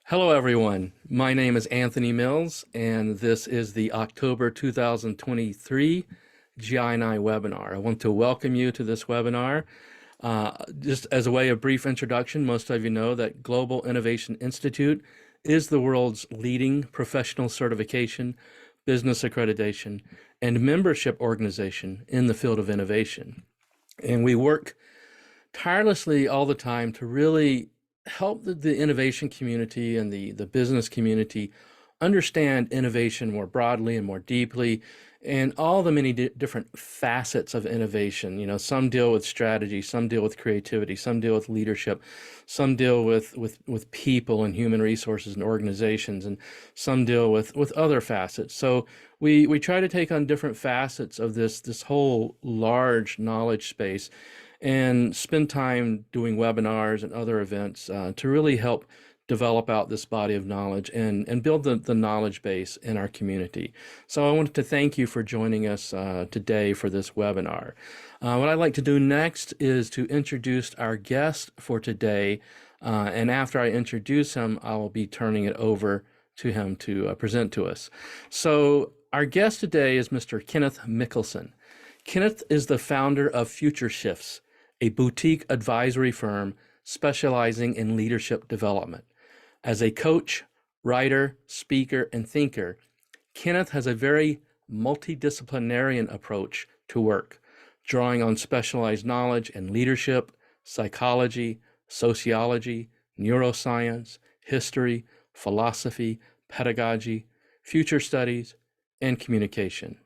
Hello, everyone. My name is Anthony Mills, and this is the October 2023 GI&I webinar. I want to welcome you to this webinar. Just as a way of brief introduction, most of you know that Global Innovation Institute is the world's leading professional certification, business accreditation, and membership organization in the field of innovation. And we work tirelessly all the time to really help the innovation community and the business community understand innovation more broadly and more deeply, and all the many different facets of innovation. You know, some deal with strategy, some deal with creativity, some deal with leadership, some deal with people and human resources and organizations, and some deal with other facets. So we try to take on different facets of this whole large knowledge space and spend time doing webinars and other events to really help develop out this body of knowledge and build the knowledge base in our community. So I wanted to thank you for joining us today for this webinar. What I'd like to do next is to introduce our guest for today. And after I introduce him, I will be turning it over to him to present to us. So our guest today is Mr. Kenneth Mikkelsen. Kenneth is the founder of Future Shifts, a boutique advisory firm specializing in leadership development. As a coach, writer, speaker, and thinker, Kenneth has a very multidisciplinarian approach to work, drawing on specialized knowledge in leadership, psychology, sociology, neuroscience, history, philosophy, pedagogy, future studies, and communication.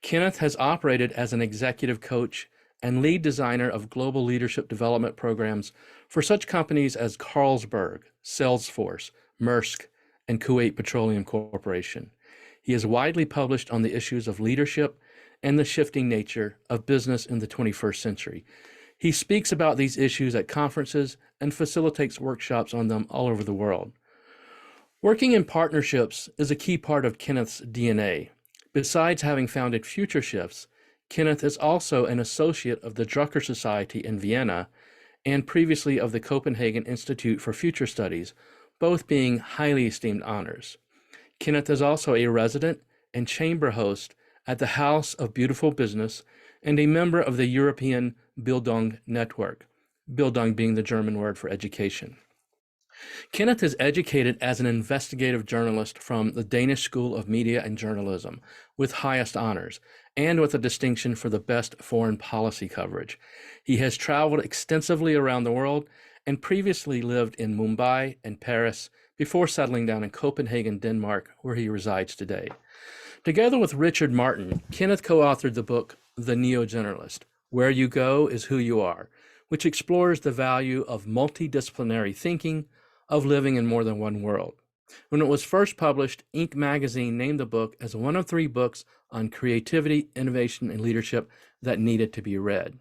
Kenneth has operated as an executive coach and lead designer of global leadership development programs for such companies as Carlsberg, Salesforce, Maersk, and Kuwait Petroleum Corporation. He is widely published on the issues of leadership and the shifting nature of business in the 21st century. He speaks about these issues at conferences and facilitates workshops on them all over the world. Working in partnerships is a key part of Kenneth's DNA. Besides having founded Future Shifts, Kenneth is also an associate of the Drucker Society in Vienna and previously of the Copenhagen Institute for Future Studies, both being highly esteemed honors. Kenneth is also a resident and chamber host at the House of Beautiful Business and a member of the European Bildung Network, Bildung being the German word for education. Kenneth is educated as an investigative journalist from the Danish School of Media and Journalism with highest honors and with a distinction for the best foreign policy coverage. He has traveled extensively around the world and previously lived in Mumbai and Paris before settling down in Copenhagen, Denmark, where he resides today. Together with Richard Martin, Kenneth co-authored the book, The Neo-Generalist, Where You Go is Who You Are, which explores the value of multidisciplinary thinking, of living in more than one world. When it was first published, Inc. magazine named the book as one of 3 books on creativity, innovation, and leadership that needed to be read.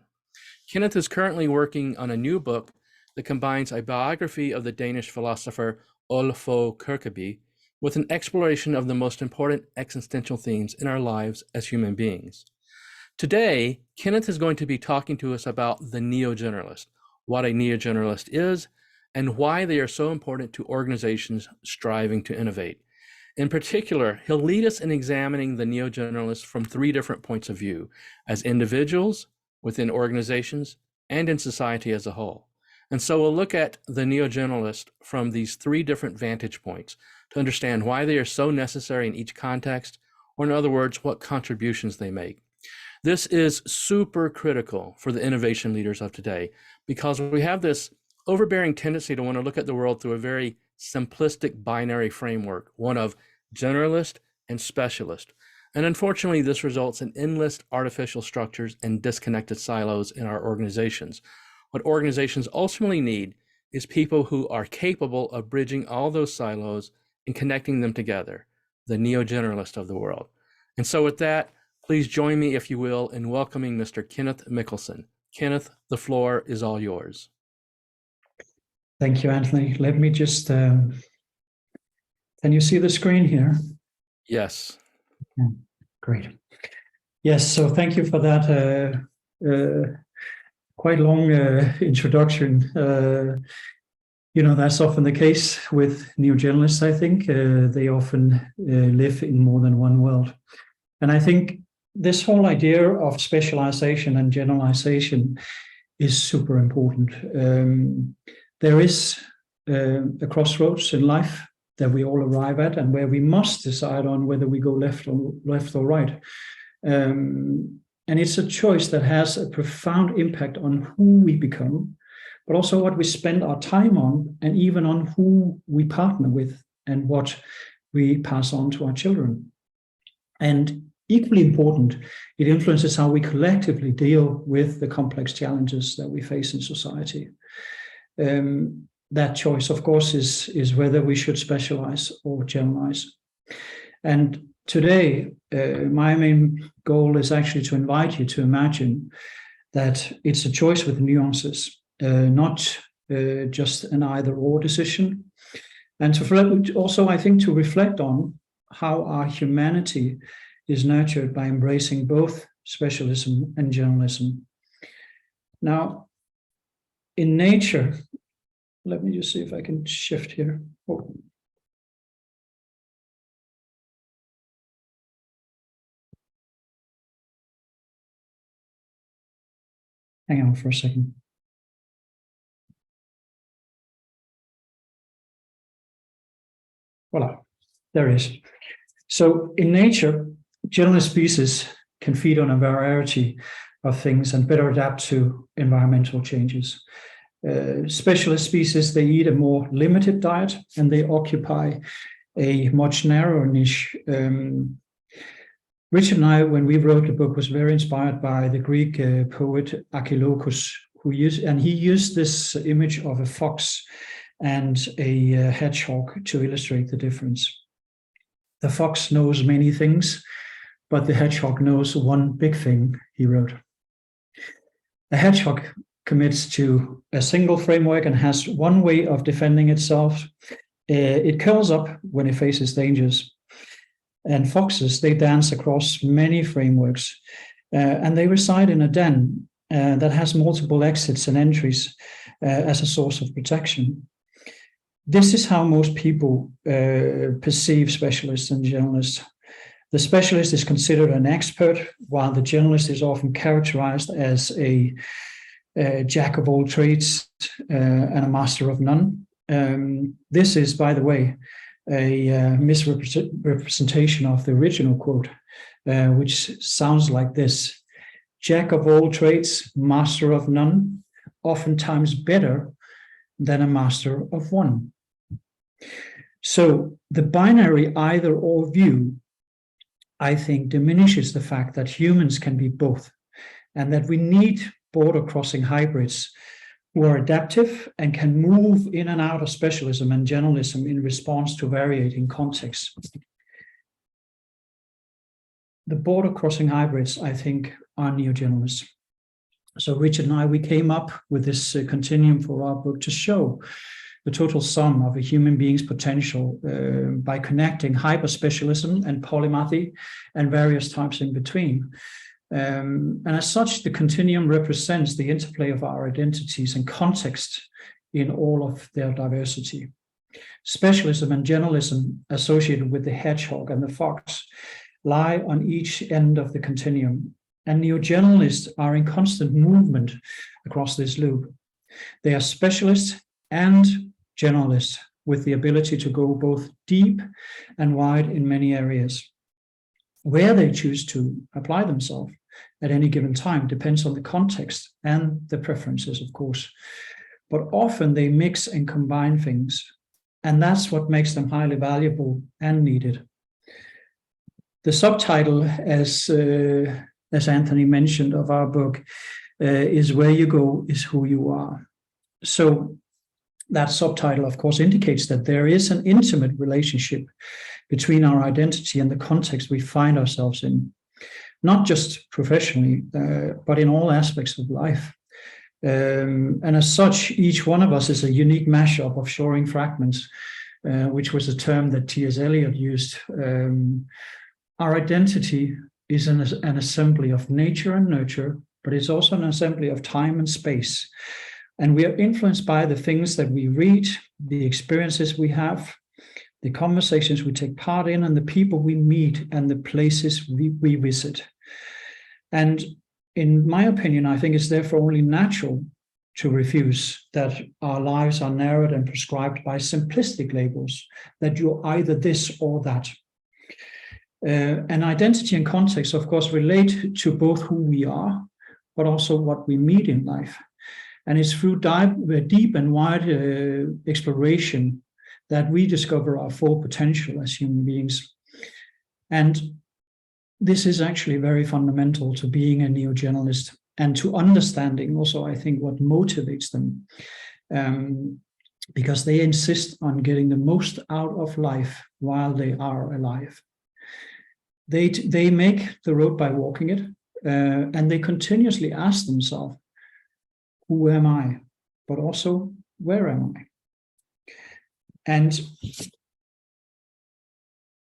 Kenneth is currently working on a new book that combines a biography of the Danish philosopher Ole Fogh Kirkeby with an exploration of the most important existential themes in our lives as human beings. Today, Kenneth is going to be talking to us about the Neo-Generalist, what a Neo-Generalist is, and why they are so important to organizations striving to innovate. In particular, he'll lead us in examining the Neo-Generalists from 3 different points of view, as individuals, within organizations, and in society as a whole. And so we'll look at the Neo-Generalist from these 3 different vantage points to understand why they are so necessary in each context, or in other words, what contributions they make. This is super critical for the innovation leaders of today, because we have this overbearing tendency to want to look at the world through a very simplistic binary framework, one of generalist and specialist. And unfortunately, this results in endless artificial structures and disconnected silos in our organizations. What organizations ultimately need is people who are capable of bridging all those silos and connecting them together, the Neo-Generalist of the world. And so with that, please join me, if you will, in welcoming Mr. Kenneth Mikkelsen. Kenneth, the floor is all yours. Thank you, Anthony. Let me just, can you see the screen here? Yes. Yeah, great. Yes, so thank you for that quite long introduction. That's often the case with Neo-Generalists, I think. They often live in more than one world. And I think this whole idea of specialization and generalization is super important. There is a crossroads in life that we all arrive at, and where we must decide on whether we go left or right. And it's a choice that has a profound impact on who we become, but also what we spend our time on, and even on who we partner with and what we pass on to our children. And equally important, it influences how we collectively deal with the complex challenges that we face in society. That choice, of course, is whether we should specialize or generalize. And today, my main goal is actually to invite you to imagine that it's a choice with nuances, not just an either-or decision. And to also, I think, to reflect on how our humanity is nurtured by embracing both specialism and generalism. Now, in nature, let me just see if I can shift here. Oh. Hang on for a second. Voila, there it is. So in nature, generalist species can feed on a variety of things and better adapt to environmental changes. Specialist species, they eat a more limited diet and they occupy a much narrower niche. Richard and I, when we wrote the book, was very inspired by the Greek poet Archilochus, he used this image of a fox and a hedgehog to illustrate the difference. The fox knows many things, but the hedgehog knows one big thing, he wrote. The hedgehog commits to a single framework and has one way of defending itself. It curls up when it faces dangers. And foxes, they dance across many frameworks, and they reside in a den that has multiple exits and entries as a source of protection. This is how most people perceive specialists and generalists. The specialist is considered an expert, while the generalist is often characterized as a jack of all trades and a master of none. This is, by the way, a misrepresentation of the original quote, which sounds like this: jack of all trades, master of none, oftentimes better than a master of one. So the binary either or view, I think, diminishes the fact that humans can be both, and that we need border crossing hybrids who are adaptive and can move in and out of specialism and generalism in response to varying contexts. The border crossing hybrids, I think, are neo-generalists. So Richard and I, we came up with this continuum for our book to show the total sum of a human being's potential by connecting hyper-specialism and polymathy and various types in between. And as such, the continuum represents the interplay of our identities and context in all of their diversity. Specialism and generalism associated with the hedgehog and the fox lie on each end of the continuum, and neo-generalists are in constant movement across this loop. They are specialists and generalists with the ability to go both deep and wide in many areas. Where they choose to apply themselves at any given time depends on the context and the preferences, of course. But often they mix and combine things, and that's what makes them highly valuable and needed. The subtitle, as Anthony mentioned, of our book is "Where You Go is Who You Are." So that subtitle, of course, indicates that there is an intimate relationship between our identity and the context we find ourselves in, not just professionally, but in all aspects of life. And as such, each one of us is a unique mashup of shoring fragments, which was a term that T.S. Eliot used. Our identity is an assembly of nature and nurture, but it's also an assembly of time and space. And we are influenced by the things that we read, the experiences we have, the conversations we take part in, and the people we meet and the places we visit. And in my opinion, I think it's therefore only natural to refuse that our lives are narrowed and prescribed by simplistic labels, that you're either this or that. And identity and context, of course, relate to both who we are, but also what we meet in life. And it's through deep and wide exploration that we discover our full potential as human beings. And this is actually very fundamental to being a neo-generalist and to understanding also, I think, what motivates them. Because they insist on getting the most out of life while they are alive. They make the road by walking it, and they continuously ask themselves, who am I? But also, where am I? And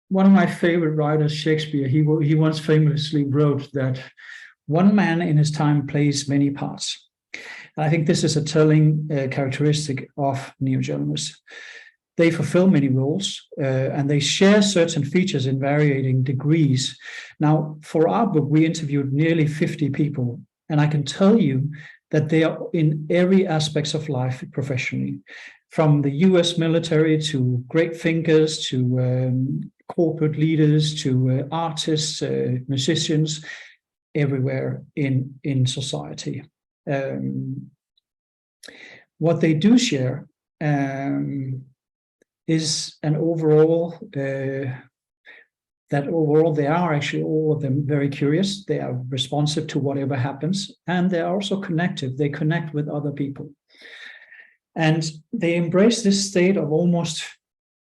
one of my favorite writers, Shakespeare, he once famously wrote that one man in his time plays many parts. And I think this is a telling characteristic of neo-generalists. They fulfill many roles, and they share certain features in varying degrees. Now, for our book, we interviewed nearly 50 people, and I can tell you that they are in every aspect of life professionally, from the US military to great thinkers, to corporate leaders, to artists, musicians, everywhere in society. What they do share is an overall, that overall they are actually all of them very curious. They are responsive to whatever happens, and they are also connective. They connect with other people. And they embrace this state of almost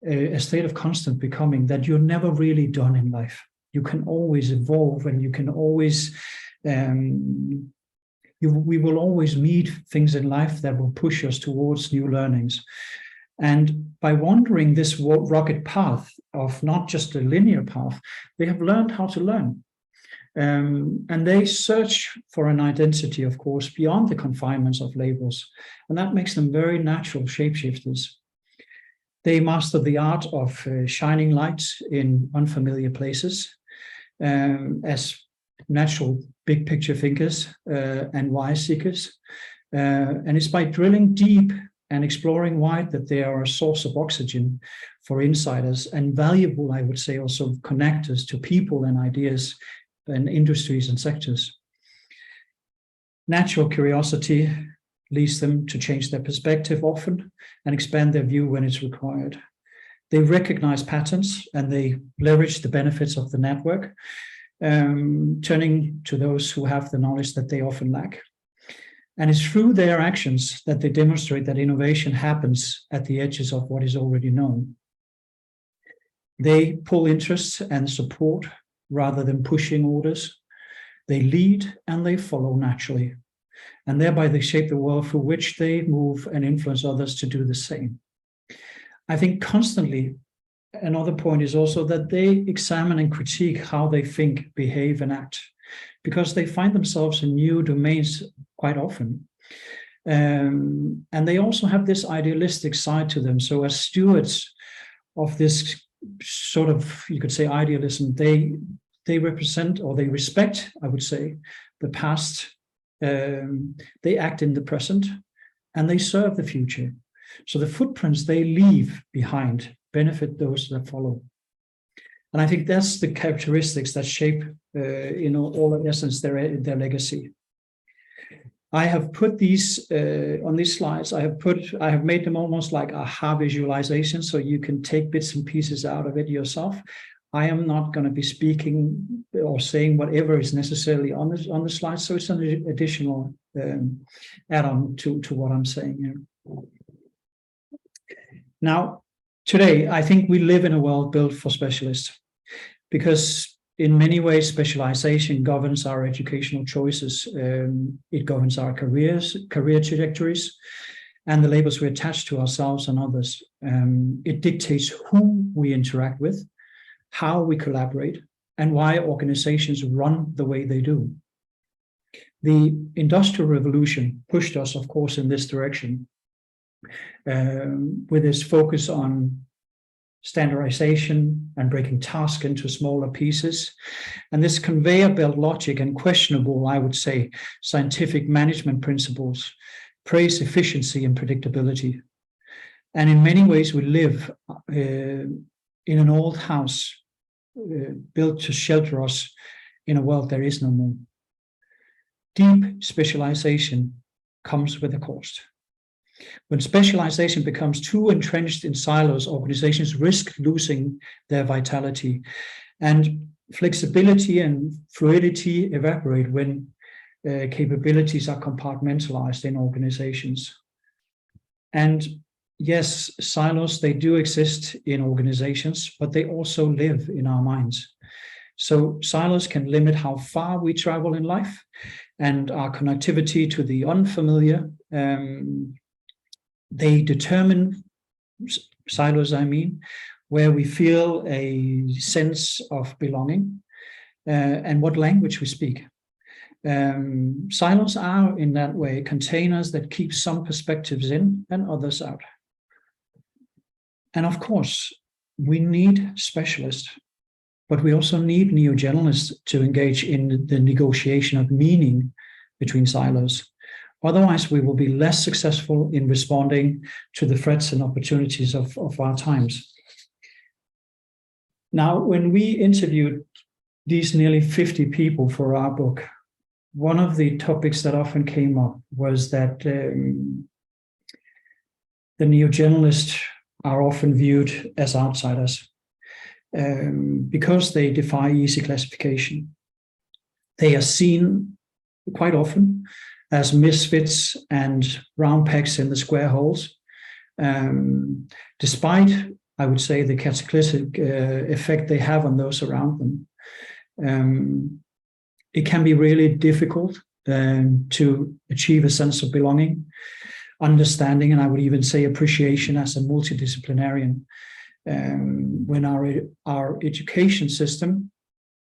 a state of constant becoming, that you're never really done in life. You can always evolve, and you can always, we will always meet things in life that will push us towards new learnings. And by wandering this rugged path of not just a linear path, they have learned how to learn. And they search for an identity, of course, beyond the confinements of labels. And that makes them very natural shapeshifters. They master the art of shining lights in unfamiliar places as natural big picture thinkers and wise seekers. And it's by drilling deep and exploring wide that they are a source of oxygen for insiders, and valuable, I would say, also connectors to people and ideas and industries and sectors. Natural curiosity leads them to change their perspective often and expand their view when it's required. They recognize patterns, and they leverage the benefits of the network, turning to those who have the knowledge that they often lack. And it's through their actions that they demonstrate that innovation happens at the edges of what is already known. They pull interest and support rather than pushing orders. They lead and they follow naturally. And thereby they shape the world through which they move and influence others to do the same. I think constantly, another point is also that they examine and critique how they think, behave, and act, because they find themselves in new domains quite often. And they also have this idealistic side to them. So as stewards of this sort of, you could say, idealism, they represent, or they respect, I would say, the past. They act in the present, and they serve the future. So the footprints they leave behind benefit those that follow. And I think that's the characteristics that shape, all in essence, their legacy. I have put these on these slides. I have made them almost like aha visualization, so you can take bits and pieces out of it yourself. I am not going to be speaking or saying whatever is necessarily on the slide, so it's an additional add-on to what I'm saying here. Now, today, I think we live in a world built for specialists, because in many ways, specialization governs our educational choices. It governs our career trajectories, and the labels we attach to ourselves and others. It dictates who we interact with, how we collaborate, and why organizations run the way they do. The Industrial Revolution pushed us, of course, in this direction, with its focus on standardization and breaking tasks into smaller pieces. And this conveyor belt logic and questionable, I would say, scientific management principles praise efficiency and predictability. And in many ways, we live in an old house built to shelter us in a world there is no more. Deep specialization comes with a cost. When specialization becomes too entrenched in silos, organizations risk losing their vitality, and flexibility and fluidity evaporate when capabilities are compartmentalized in organizations. And yes, silos, they do exist in organizations, but they also live in our minds. So silos can limit how far we travel in life and our connectivity to the unfamiliar. They determine, silos I mean, where we feel a sense of belonging and what language we speak. Silos are, in that way, containers that keep some perspectives in and others out. And of course, we need specialists, but we also need neo-generalists to engage in the negotiation of meaning between silos. Otherwise, we will be less successful in responding to the threats and opportunities of our times. Now, when we interviewed these nearly 50 people for our book, one of the topics that often came up was that the neo-generalists are often viewed as outsiders because they defy easy classification. They are seen quite often as misfits and round pegs in the square holes, despite, I would say, the cataclysmic effect they have on those around them. It can be really difficult to achieve a sense of belonging, understanding, and I would even say appreciation as a multidisciplinarian when our education system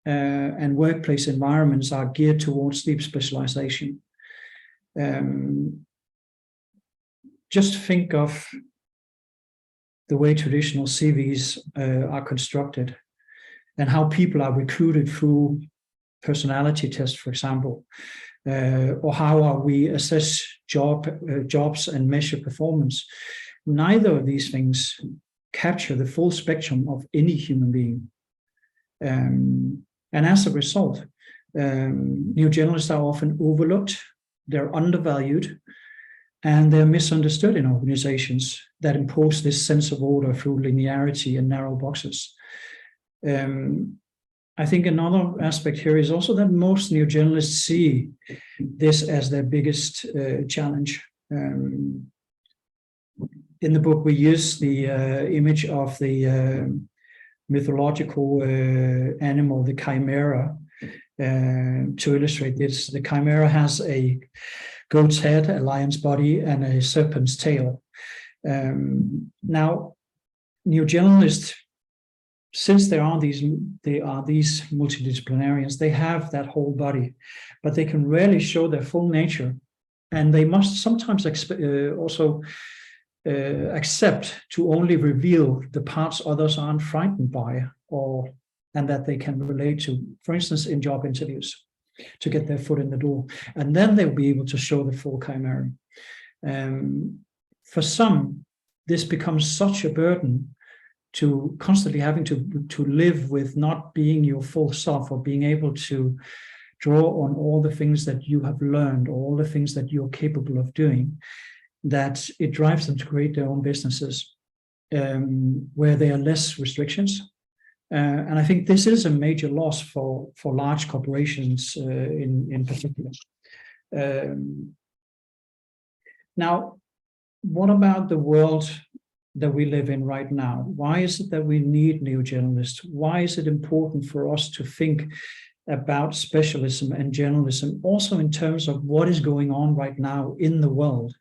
and workplace environments are geared towards deep specialization. Just think of the way traditional CVs are constructed and how people are recruited through personality tests, for example, or how are we assess jobs and measure performance. Neither of these things capture the full spectrum of any human being. And as a result, neo-generalists are often overlooked, they're undervalued, and they're misunderstood in organizations that impose this sense of order through linearity and narrow boxes. I think another aspect here is also that most neo-generalists see this as their biggest challenge. In the book, we use the image of the mythological animal, the chimera, to illustrate this. The chimera has a goat's head, a lion's body, and a serpent's tail. Now, neo-generalists, since they are these multidisciplinarians, they have that whole body, but they can rarely show their full nature, and they must sometimes also accept to only reveal the parts others aren't frightened by, and that they can relate to, for instance, in job interviews, to get their foot in the door, and then they'll be able to show the full chimera. For some, this becomes such a burden to constantly having to live with not being your full self, or being able to draw on all the things that you have learned, or all the things that you're capable of doing, that it drives them to create their own businesses where there are less restrictions. And I think this is a major loss for large corporations in particular. Now, what about the world that we live in right now? Why is it that we need neo-generalists? Why is it important for us to think about specialism and generalism, also in terms of what is going on right now in the world?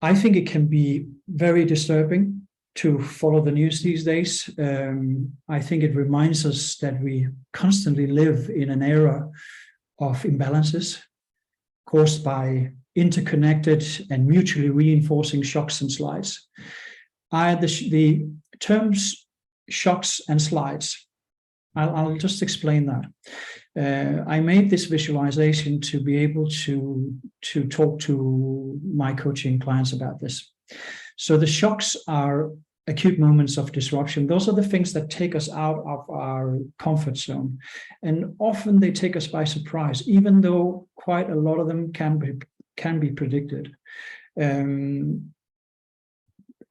I think it can be very disturbing to follow the news these days. I think it reminds us that we constantly live in an era of imbalances caused by interconnected and mutually reinforcing shocks and slides. The terms shocks and slides, I'll just explain that. I made this visualization to be able to talk to my coaching clients about this. So the shocks are acute moments of disruption. Those are the things that take us out of our comfort zone. And often they take us by surprise, even though quite a lot of them can be predicted.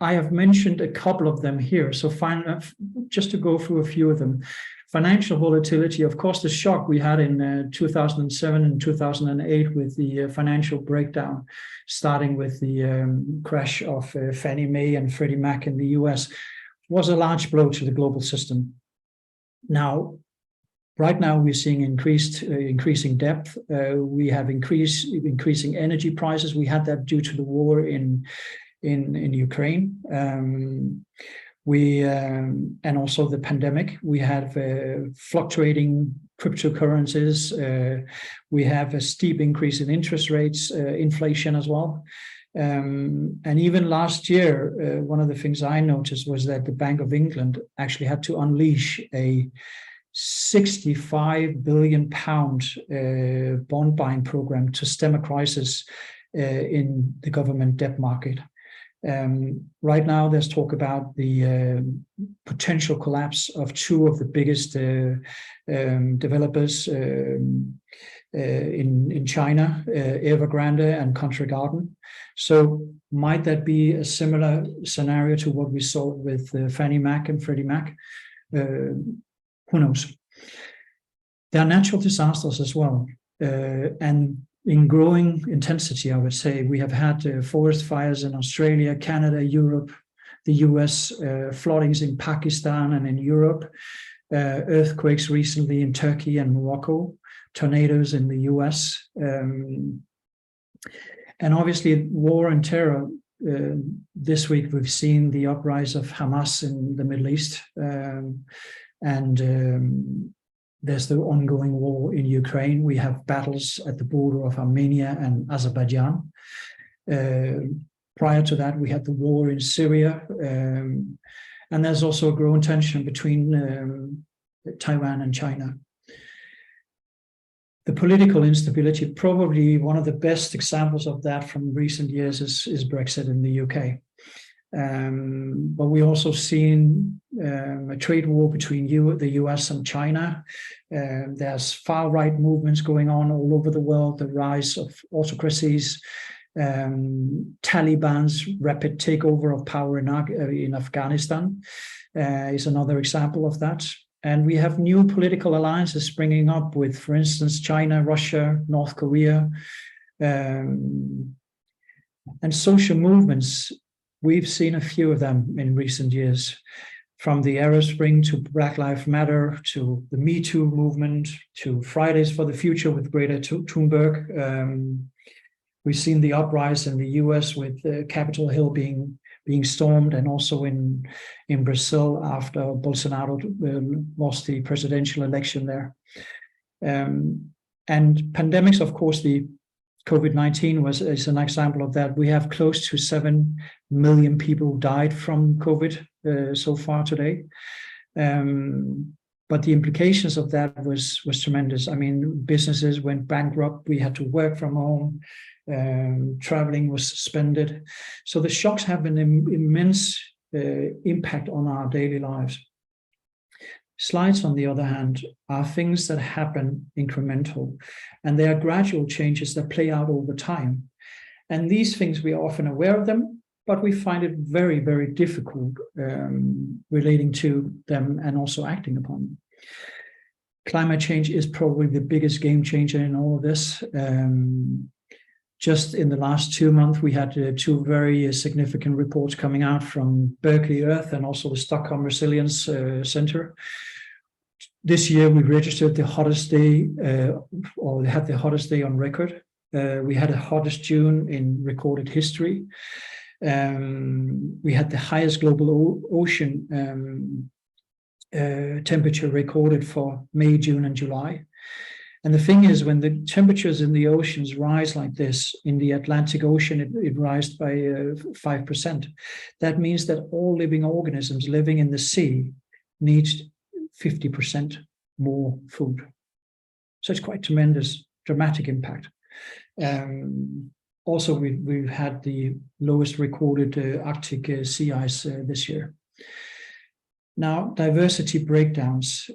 I have mentioned a couple of them here. So just to go through a few of them. Financial volatility, of course, the shock we had in 2007 and 2008 with the financial breakdown, starting with the crash of Fannie Mae and Freddie Mac in the US, was a large blow to the global system. Now, right now, we're seeing increasing depth. We have increasing energy prices. We had that due to the war in Ukraine. And also the pandemic. We have fluctuating cryptocurrencies. We have a steep increase in interest rates, inflation as well. And even last year, one of the things I noticed was that the Bank of England actually had to unleash a 65 billion pound bond buying program to stem a crisis in the government debt market. Right now, there's talk about the potential collapse of two of the biggest developers in China, Evergrande and Country Garden. So might that be a similar scenario to what we saw with Fannie Mac and Freddie Mac? Who knows? There are natural disasters as well. And in growing intensity, I would say. We have had forest fires in Australia, Canada, Europe, the US, floodings in Pakistan and in Europe, earthquakes recently in Turkey and Morocco, tornadoes in the US. And obviously, war and terror. This week, we've seen the uprise of Hamas in the Middle East. There's the ongoing war in Ukraine. We have battles at the border of Armenia and Azerbaijan. Prior to that, we had the war in Syria. And there's also a growing tension between Taiwan and China. The political instability, probably one of the best examples of that from recent years is Brexit in the UK. But we also seen a trade war between the US and China. There's far-right movements going on all over the world, the rise of autocracies, Taliban's rapid takeover of power in Afghanistan is another example of that. And we have new political alliances springing up with, for instance, China, Russia, North Korea, and social movements. We've seen a few of them in recent years, from the Arab Spring to Black Lives Matter to the Me Too movement to Fridays for the Future with Greta Thunberg. We've seen the uprise in the US with Capitol Hill being stormed, and also in Brazil after Bolsonaro lost the presidential election there. And pandemics, of course, the COVID-19 is an example of that. We have close to 7 million people died from COVID so far today. But the implications of that was tremendous. I mean, businesses went bankrupt. We had to work from home. Traveling was suspended. So the shocks have an immense impact on our daily lives. Slides, on the other hand, are things that happen incremental, and they are gradual changes that play out over time. And these things, we are often aware of them, but we find it very, very difficult relating to them and also acting upon them. Climate change is probably the biggest game changer in all of this. Just in the last 2 months, we had two very significant reports coming out from Berkeley Earth and also the Stockholm Resilience Center. This year, we registered the hottest day, or had the hottest day on record. We had the hottest June in recorded history. We had the highest global ocean temperature recorded for May, June, and July. And the thing is, when the temperatures in the oceans rise like this, in the Atlantic Ocean, it rises by 5%. That means that all living organisms living in the sea need 50% more food. So it's quite tremendous, dramatic impact. Also, we've had the lowest recorded Arctic sea ice this year. Now, diversity breakdowns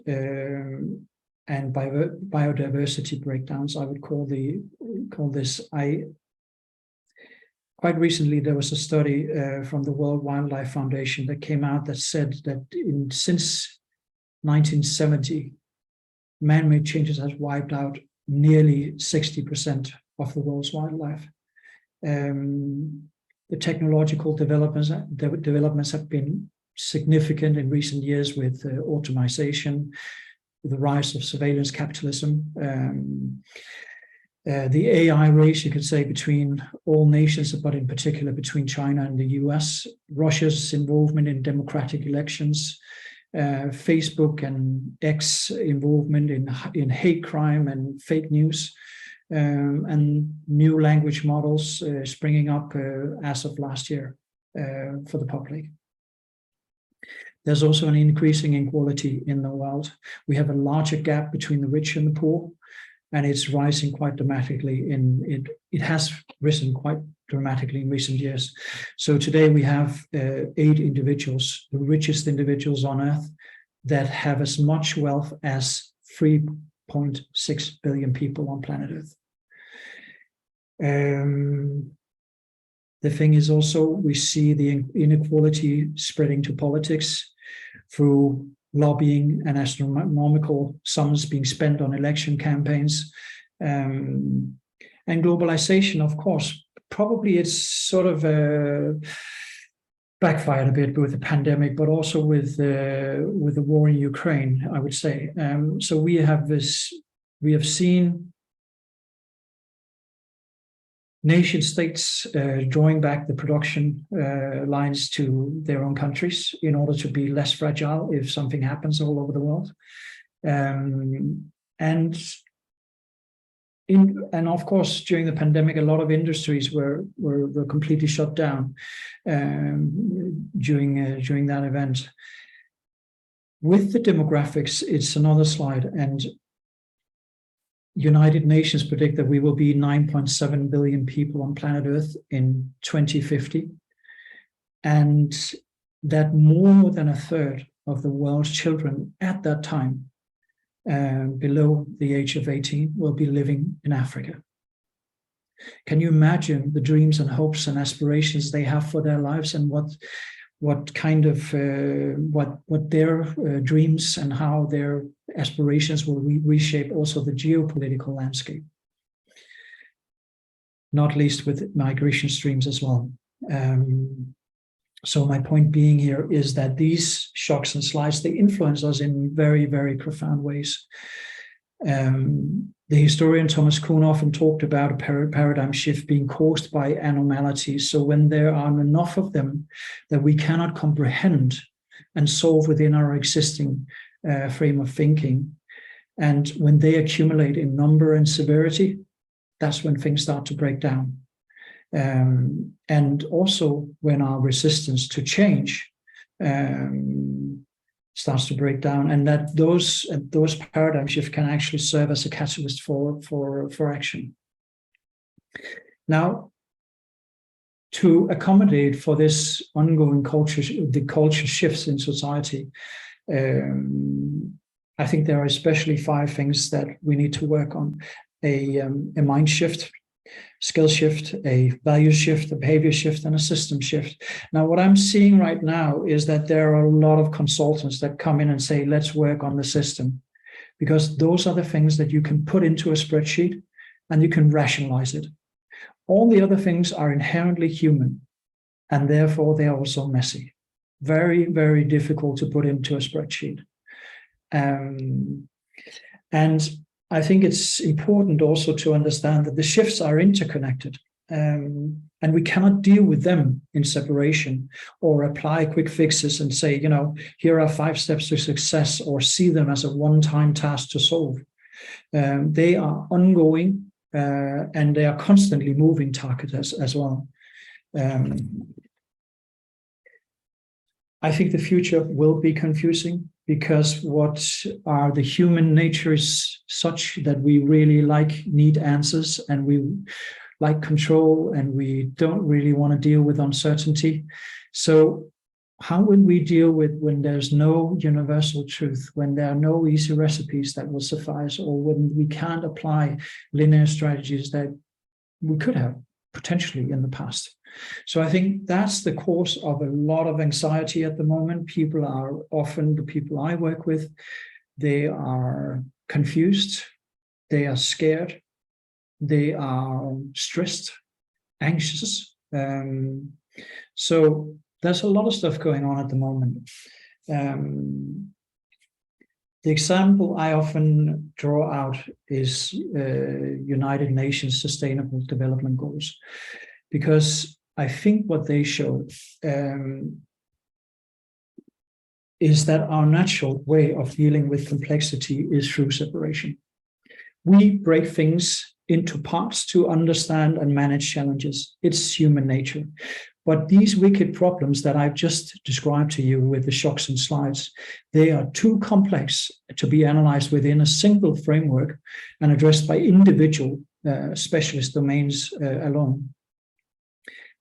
and biodiversity breakdowns, I would call this. Quite recently, there was a study from the World Wildlife Foundation that came out that said that since 1970, man-made changes has wiped out nearly 60% of the world's wildlife. The technological developments have been significant in recent years with automation, the rise of surveillance capitalism, the AI race, you could say, between all nations, but in particular between China and the US, Russia's involvement in democratic elections, Facebook and X involvement in hate crime and fake news, and new language models springing up as of last year for the public. There's also an increasing inequality in the world. We have a larger gap between the rich and the poor, and it's rising quite dramatically. It has risen quite dramatically in recent years. So today we have 8 individuals, the richest individuals on Earth, that have as much wealth as 3.6 billion people on planet Earth. The thing is also, we see the inequality spreading to politics through lobbying and astronomical sums being spent on election campaigns. And globalization, of course, probably it's sort of backfired a bit with the pandemic, but also with the war in Ukraine, I would say. So we have seen nation states drawing back the production lines to their own countries in order to be less fragile if something happens all over the world. And of course, during the pandemic, a lot of industries were completely shut down during that event. With the demographics, it's another slide, and United Nations predict that we will be 9.7 billion people on planet Earth in 2050, and that more than a third of the world's children at that time, below the age of 18, will be living in Africa. Can you imagine the dreams and hopes and aspirations they have for their lives, and what kind of what their dreams and how their aspirations will reshape also the geopolitical landscape, not least with migration streams as well. So my point being here is that these shocks and slides, they influence us in very, very profound ways. The historian Thomas Kuhn often talked about a paradigm shift being caused by anomalies. So when there are enough of them that we cannot comprehend and solve within our existing frame of thinking, and when they accumulate in number and severity, that's when things start to break down. And also when our resistance to change starts to break down, and that those paradigm shifts can actually serve as a catalyst for action. Now, to accommodate for this ongoing culture shifts in society, I think there are especially 5 things that we need to work on: a mind shift, skill shift, a value shift, a behavior shift, and a system shift. Now, what I'm seeing right now is that there are a lot of consultants that come in and say, let's work on the system, because those are the things that you can put into a spreadsheet and you can rationalize it. All the other things are inherently human, and therefore they are also messy. Very, very difficult to put into a spreadsheet. And I think it's important also to understand that the shifts are interconnected, and we cannot deal with them in separation or apply quick fixes and say, here are 5 steps to success, or see them as a one-time task to solve. They are ongoing, and they are constantly moving targets as well. I think the future will be confusing, because what are the human nature is such that we really need answers, and we like control, and we don't really want to deal with uncertainty. So how will we deal with when there's no universal truth, when there are no easy recipes that will suffice, or when we can't apply linear strategies that we could have potentially in the past? So I think that's the cause of a lot of anxiety at the moment. People are often, the people I work with, they are confused, they are scared, they are stressed, anxious. So there's a lot of stuff going on at the moment. The example I often draw out is United Nations Sustainable Development Goals, because I think what they show is that our natural way of dealing with complexity is through separation. We break things into parts to understand and manage challenges. It's human nature. But these wicked problems that I've just described to you with the shocks and slides, they are too complex to be analyzed within a single framework and addressed by individual specialist domains alone.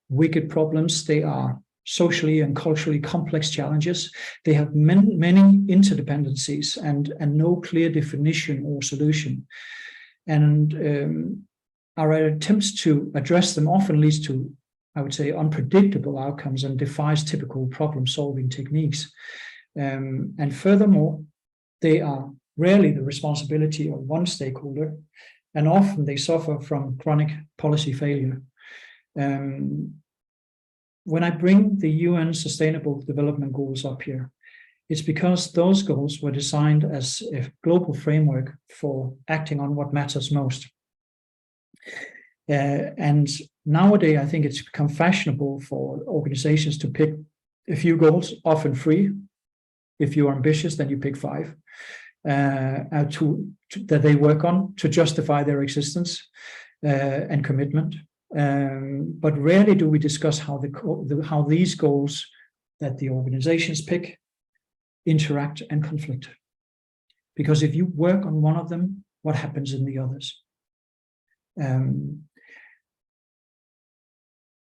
Wicked problems, they are socially and culturally complex challenges. They have many interdependencies and no clear definition or solution. And our attempts to address them often leads to, I would say, unpredictable outcomes and defies typical problem-solving techniques. And furthermore, they are rarely the responsibility of one stakeholder, and often they suffer from chronic policy failure. When I bring the UN Sustainable Development Goals up here, it's because those goals were designed as a global framework for acting on what matters most. And nowadays, I think it's become fashionable for organizations to pick a few goals, often free. If you're ambitious, then you pick 5 that they work on to justify their existence and commitment. But rarely do we discuss how these goals that the organizations pick interact and conflict. Because if you work on one of them, what happens in the others?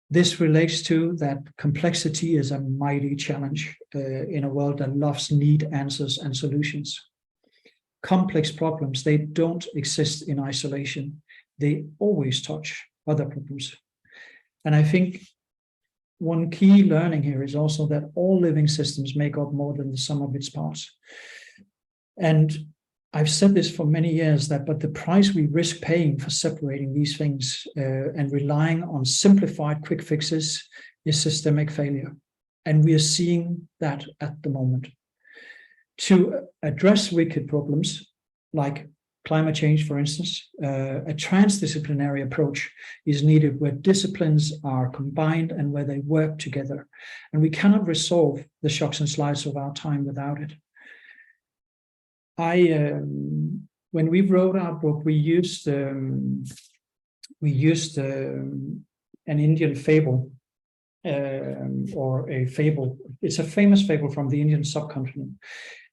This relates to that complexity is a mighty challenge in a world that loves neat answers and solutions. Complex problems, they don't exist in isolation. They always touch other problems. And I think one key learning here is also that all living systems make up more than the sum of its parts. And I've said this for many years, but the price we risk paying for separating these things and relying on simplified quick fixes is systemic failure. And we are seeing that at the moment. To address wicked problems like climate change, for instance, a transdisciplinary approach is needed where disciplines are combined and where they work together. And we cannot resolve the shocks and slides of our time without it. When we wrote our book, we used an Indian fable, or a fable. It's a famous fable from the Indian subcontinent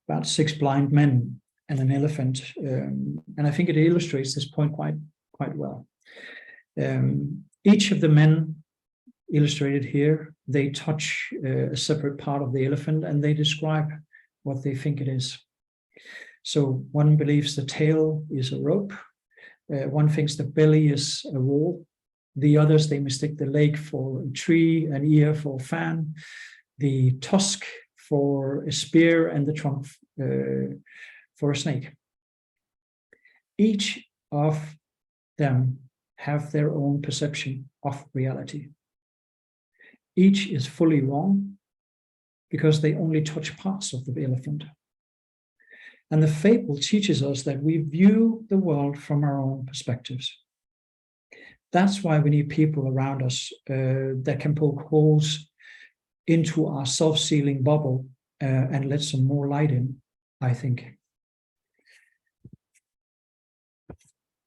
about 6 blind men and an elephant, and I think it illustrates this point quite well. Each of the men illustrated here, they touch a separate part of the elephant and they describe what they think it is. So one believes the tail is a rope, one thinks the belly is a wall, the others, they mistake the leg for a tree, an ear for a fan, the tusk for a spear, and the trunk for a snake. Each of them have their own perception of reality. Each is fully wrong because they only touch parts of the elephant. And the fable teaches us that we view the world from our own perspectives. That's why we need people around us that can poke holes into our self-sealing bubble and let some more light in, I think.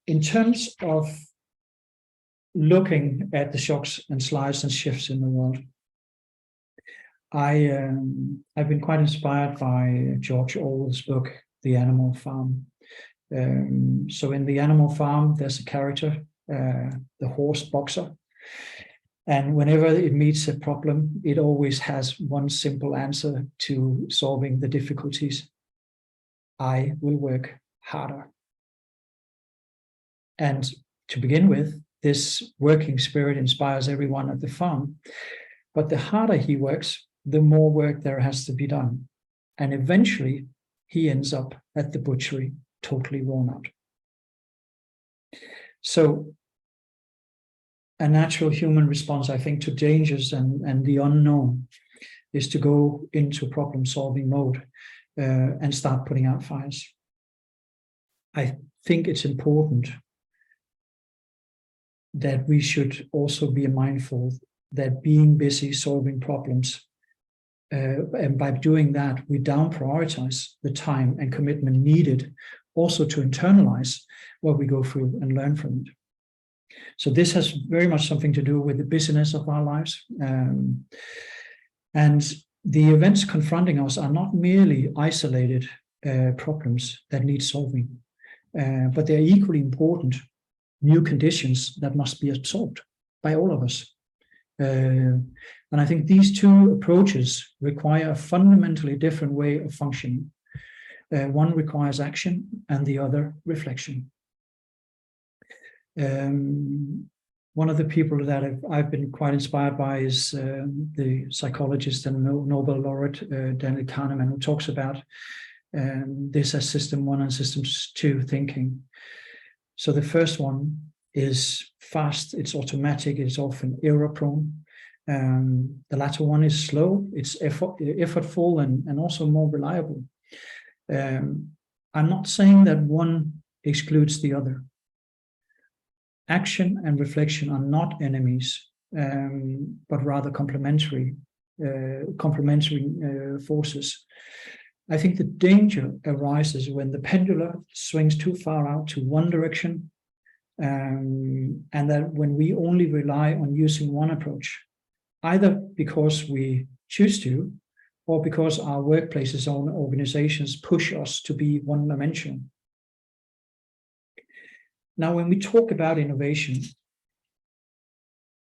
in terms of looking at the shocks and slides and shifts in the world, I've been quite inspired by George Orwell's book, The Animal Farm. So in The Animal Farm, there's a character, the horse Boxer. And whenever it meets a problem, it always has one simple answer to solving the difficulties. I will work harder. And to begin with, this working spirit inspires everyone at the farm. But the harder he works, the more work there has to be done. And eventually, he ends up at the butchery, totally worn out. So a natural human response, I think, to dangers and the unknown is to go into problem-solving mode and start putting out fires. I think it's important that we should also be mindful that being busy solving problems, and by doing that, we down prioritize the time and commitment needed also to internalize what we go through and learn from it. So this has very much something to do with the busyness of our lives. And the events confronting us are not merely isolated problems that need solving, but they're equally important new conditions that must be absorbed by all of us. And I think these two approaches require a fundamentally different way of functioning. One requires action and the other reflection. One of the people that I've been quite inspired by is the psychologist and Nobel laureate Daniel Kahneman, who talks about this as system 1 and system 2 thinking. So the first one is fast, it's automatic, it's often error prone. The latter one is slow, it's effortful and also more reliable. I'm not saying that one excludes the other. Action and reflection are not enemies, but rather complementary forces. I think the danger arises when the pendulum swings too far out to one direction, and that when we only rely on using one approach, either because we choose to, or because our workplaces or organizations push us to be one-dimensional. Now, when we talk about innovation,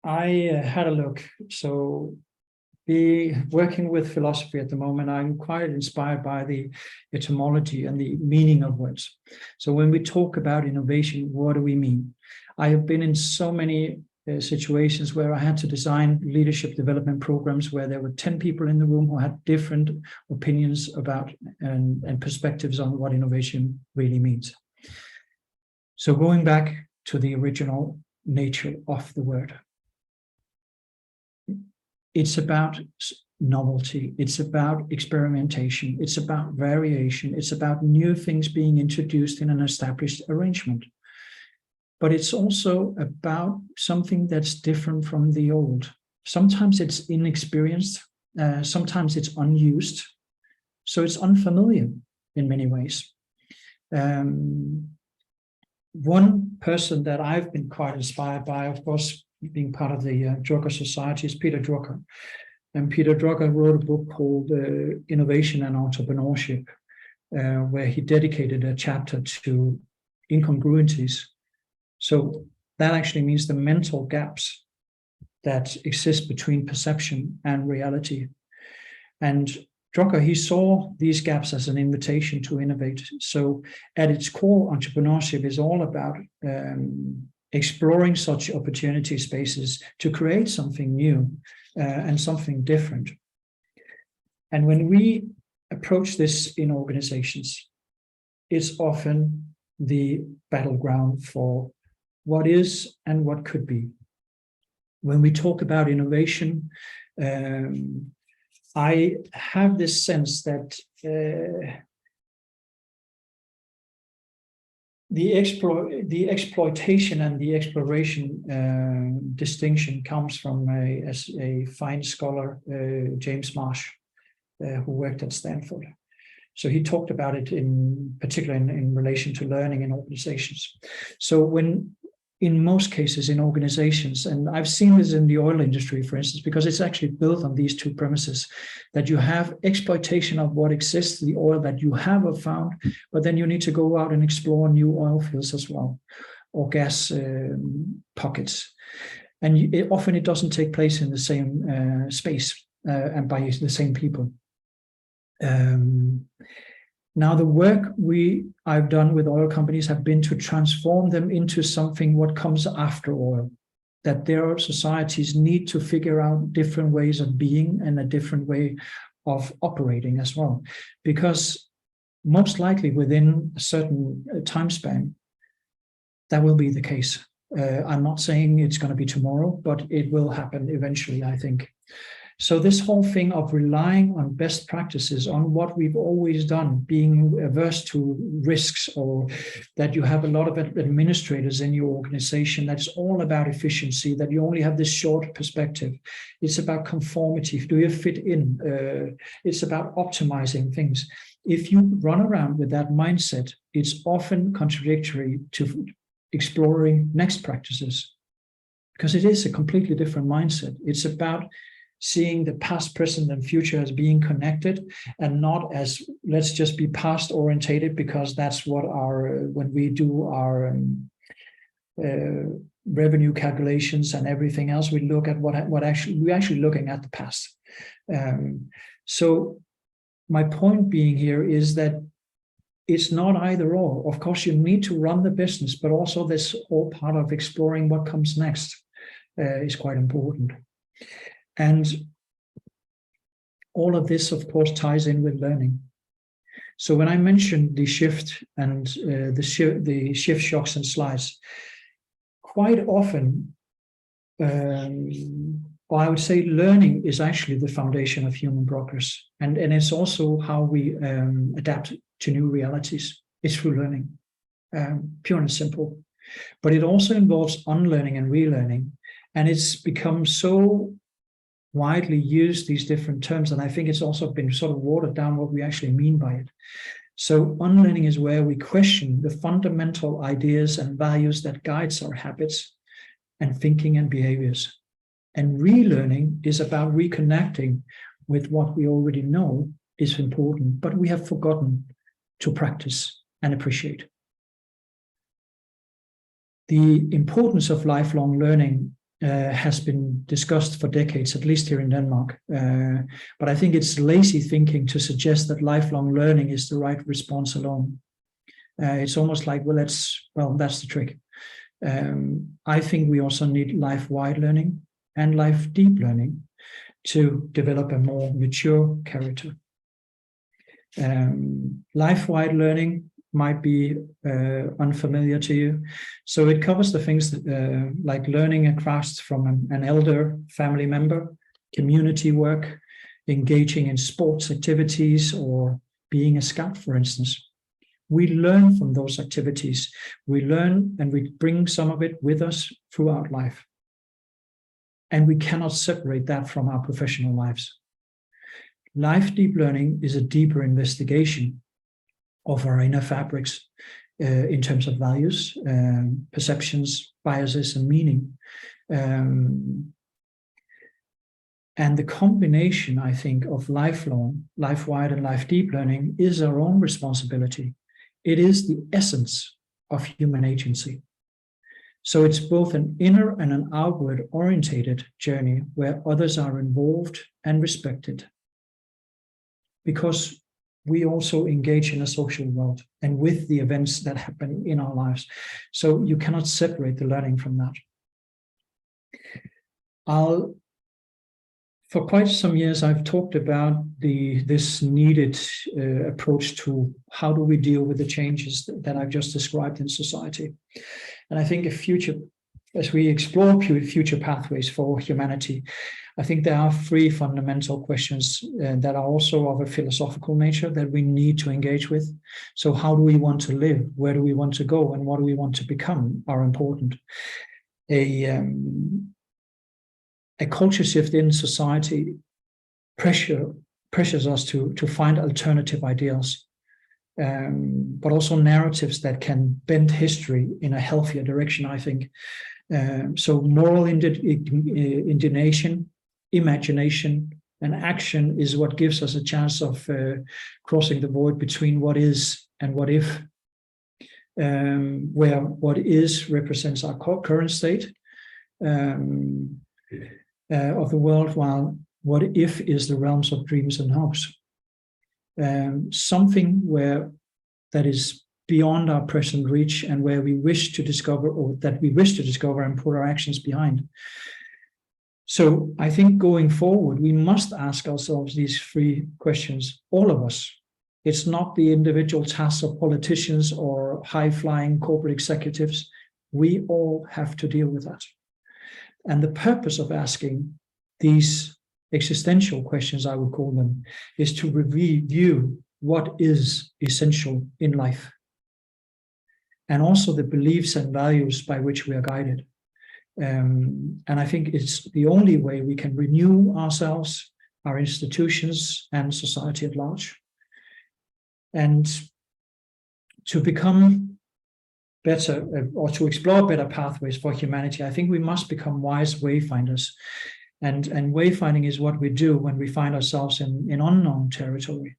I had a look. So working with philosophy at the moment, I'm quite inspired by the etymology and the meaning of words. So when we talk about innovation, what do we mean? I have been in so many situations where I had to design leadership development programs where there were 10 people in the room who had different opinions about and perspectives on what innovation really means. So going back to the original nature of the word, it's about novelty, it's about experimentation, it's about variation, it's about new things being introduced in an established arrangement. But it's also about something that's different from the old. Sometimes it's inexperienced, sometimes it's unused, so it's unfamiliar in many ways. One person that I've been quite inspired by, of course, being part of the Drucker Society, is Peter Drucker. And Peter Drucker wrote a book called Innovation and Entrepreneurship, where he dedicated a chapter to incongruities. So that actually means the mental gaps that exist between perception and reality. And Drucker, he saw these gaps as an invitation to innovate. So at its core, entrepreneurship is all about exploring such opportunity spaces to create something new and something different. And when we approach this in organizations, it's often the battleground for what is and what could be. When we talk about innovation, I have this sense that the exploitation and the exploration distinction comes from a fine scholar, James Marsh, who worked at Stanford. So he talked about it in particular in relation to learning in organizations. So when in most cases in organizations, and I've seen this in the oil industry, for instance, because it's actually built on these two premises, that you have exploitation of what exists, the oil that you have found, but then you need to go out and explore new oil fields as well, or gas pockets. And often it doesn't take place in the same space and by the same people. Now, the work I've done with oil companies have been to transform them into something what comes after oil, that their societies need to figure out different ways of being and a different way of operating as well. Because most likely within a certain time span, that will be the case. I'm not saying it's going to be tomorrow, but it will happen eventually, I think. So this whole thing of relying on best practices, on what we've always done, being averse to risks, or that you have a lot of administrators in your organization, that's all about efficiency, that you only have this short perspective. It's about conformity. Do you fit in? It's about optimizing things. If you run around with that mindset, it's often contradictory to exploring next practices, because it is a completely different mindset. It's about seeing the past, present, and future as being connected, and not as let's just be past orientated, because that's what when we do our revenue calculations and everything else, we look at we're actually looking at the past. So my point being here is that it's not either or. Of course, you need to run the business, but also this whole part of exploring what comes next is quite important. And all of this, of course, ties in with learning. So when I mentioned the shift and the shift shocks and slides, quite often, or I would say learning is actually the foundation of human progress. And it's also how we adapt to new realities. It's through learning, pure and simple. But it also involves unlearning and relearning. And it's become so widely used, these different terms, and I think it's also been sort of watered down what we actually mean by it. So unlearning is where we question the fundamental ideas and values that guides our habits and thinking and behaviors. And relearning is about reconnecting with what we already know is important, but we have forgotten to practice and appreciate. The importance of lifelong learning has been discussed for decades, at least here in Denmark. But I think it's lazy thinking to suggest that lifelong learning is the right response alone. It's almost like, that's the trick. I think we also need life-wide learning and life-deep learning to develop a more mature character. Life-wide learning might be unfamiliar to you. So it covers the things that, like learning a craft from an elder family member, community work, engaging in sports activities, or being a scout, for instance. We learn from those activities. We learn and we bring some of it with us throughout life. And we cannot separate that from our professional lives. Life deep learning is a deeper investigation of our inner fabrics in terms of values, perceptions, biases, and meaning. And the combination, I think, of lifelong, life-wide, and life-deep learning is our own responsibility. It is the essence of human agency. So it's both an inner and an outward-orientated journey where others are involved and respected. Because we also engage in a social world and with the events that happen in our lives. So you cannot separate the learning from that. For quite some years, I've talked about this needed approach to how do we deal with the changes that I've just described in society. And I think as we explore future pathways for humanity, I think there are three fundamental questions that are also of a philosophical nature that we need to engage with. So how do we want to live? Where do we want to go? And what do we want to become are important. A culture shift in society pressures us to find alternative ideals. but also narratives that can bend history in a healthier direction, I think. So moral indignation, imagination, and action is what gives us a chance of crossing the void between what is and what if, where what is represents our current state of the world, while what if is the realms of dreams and hopes. Something where that is beyond our present reach and where we wish to discover, or that we wish to discover and put our actions behind. So I think going forward, we must ask ourselves these three questions, all of us. It's not the individual tasks of politicians or high-flying corporate executives. We all have to deal with that. And the purpose of asking these existential questions, I would call them, is to review what is essential in life, and also the beliefs and values by which we are guided. And I think it's the only way we can renew ourselves, our institutions, and society at large. And to become better, or to explore better pathways for humanity, I think we must become wise wayfinders. And wayfinding is what we do when we find ourselves in unknown territory,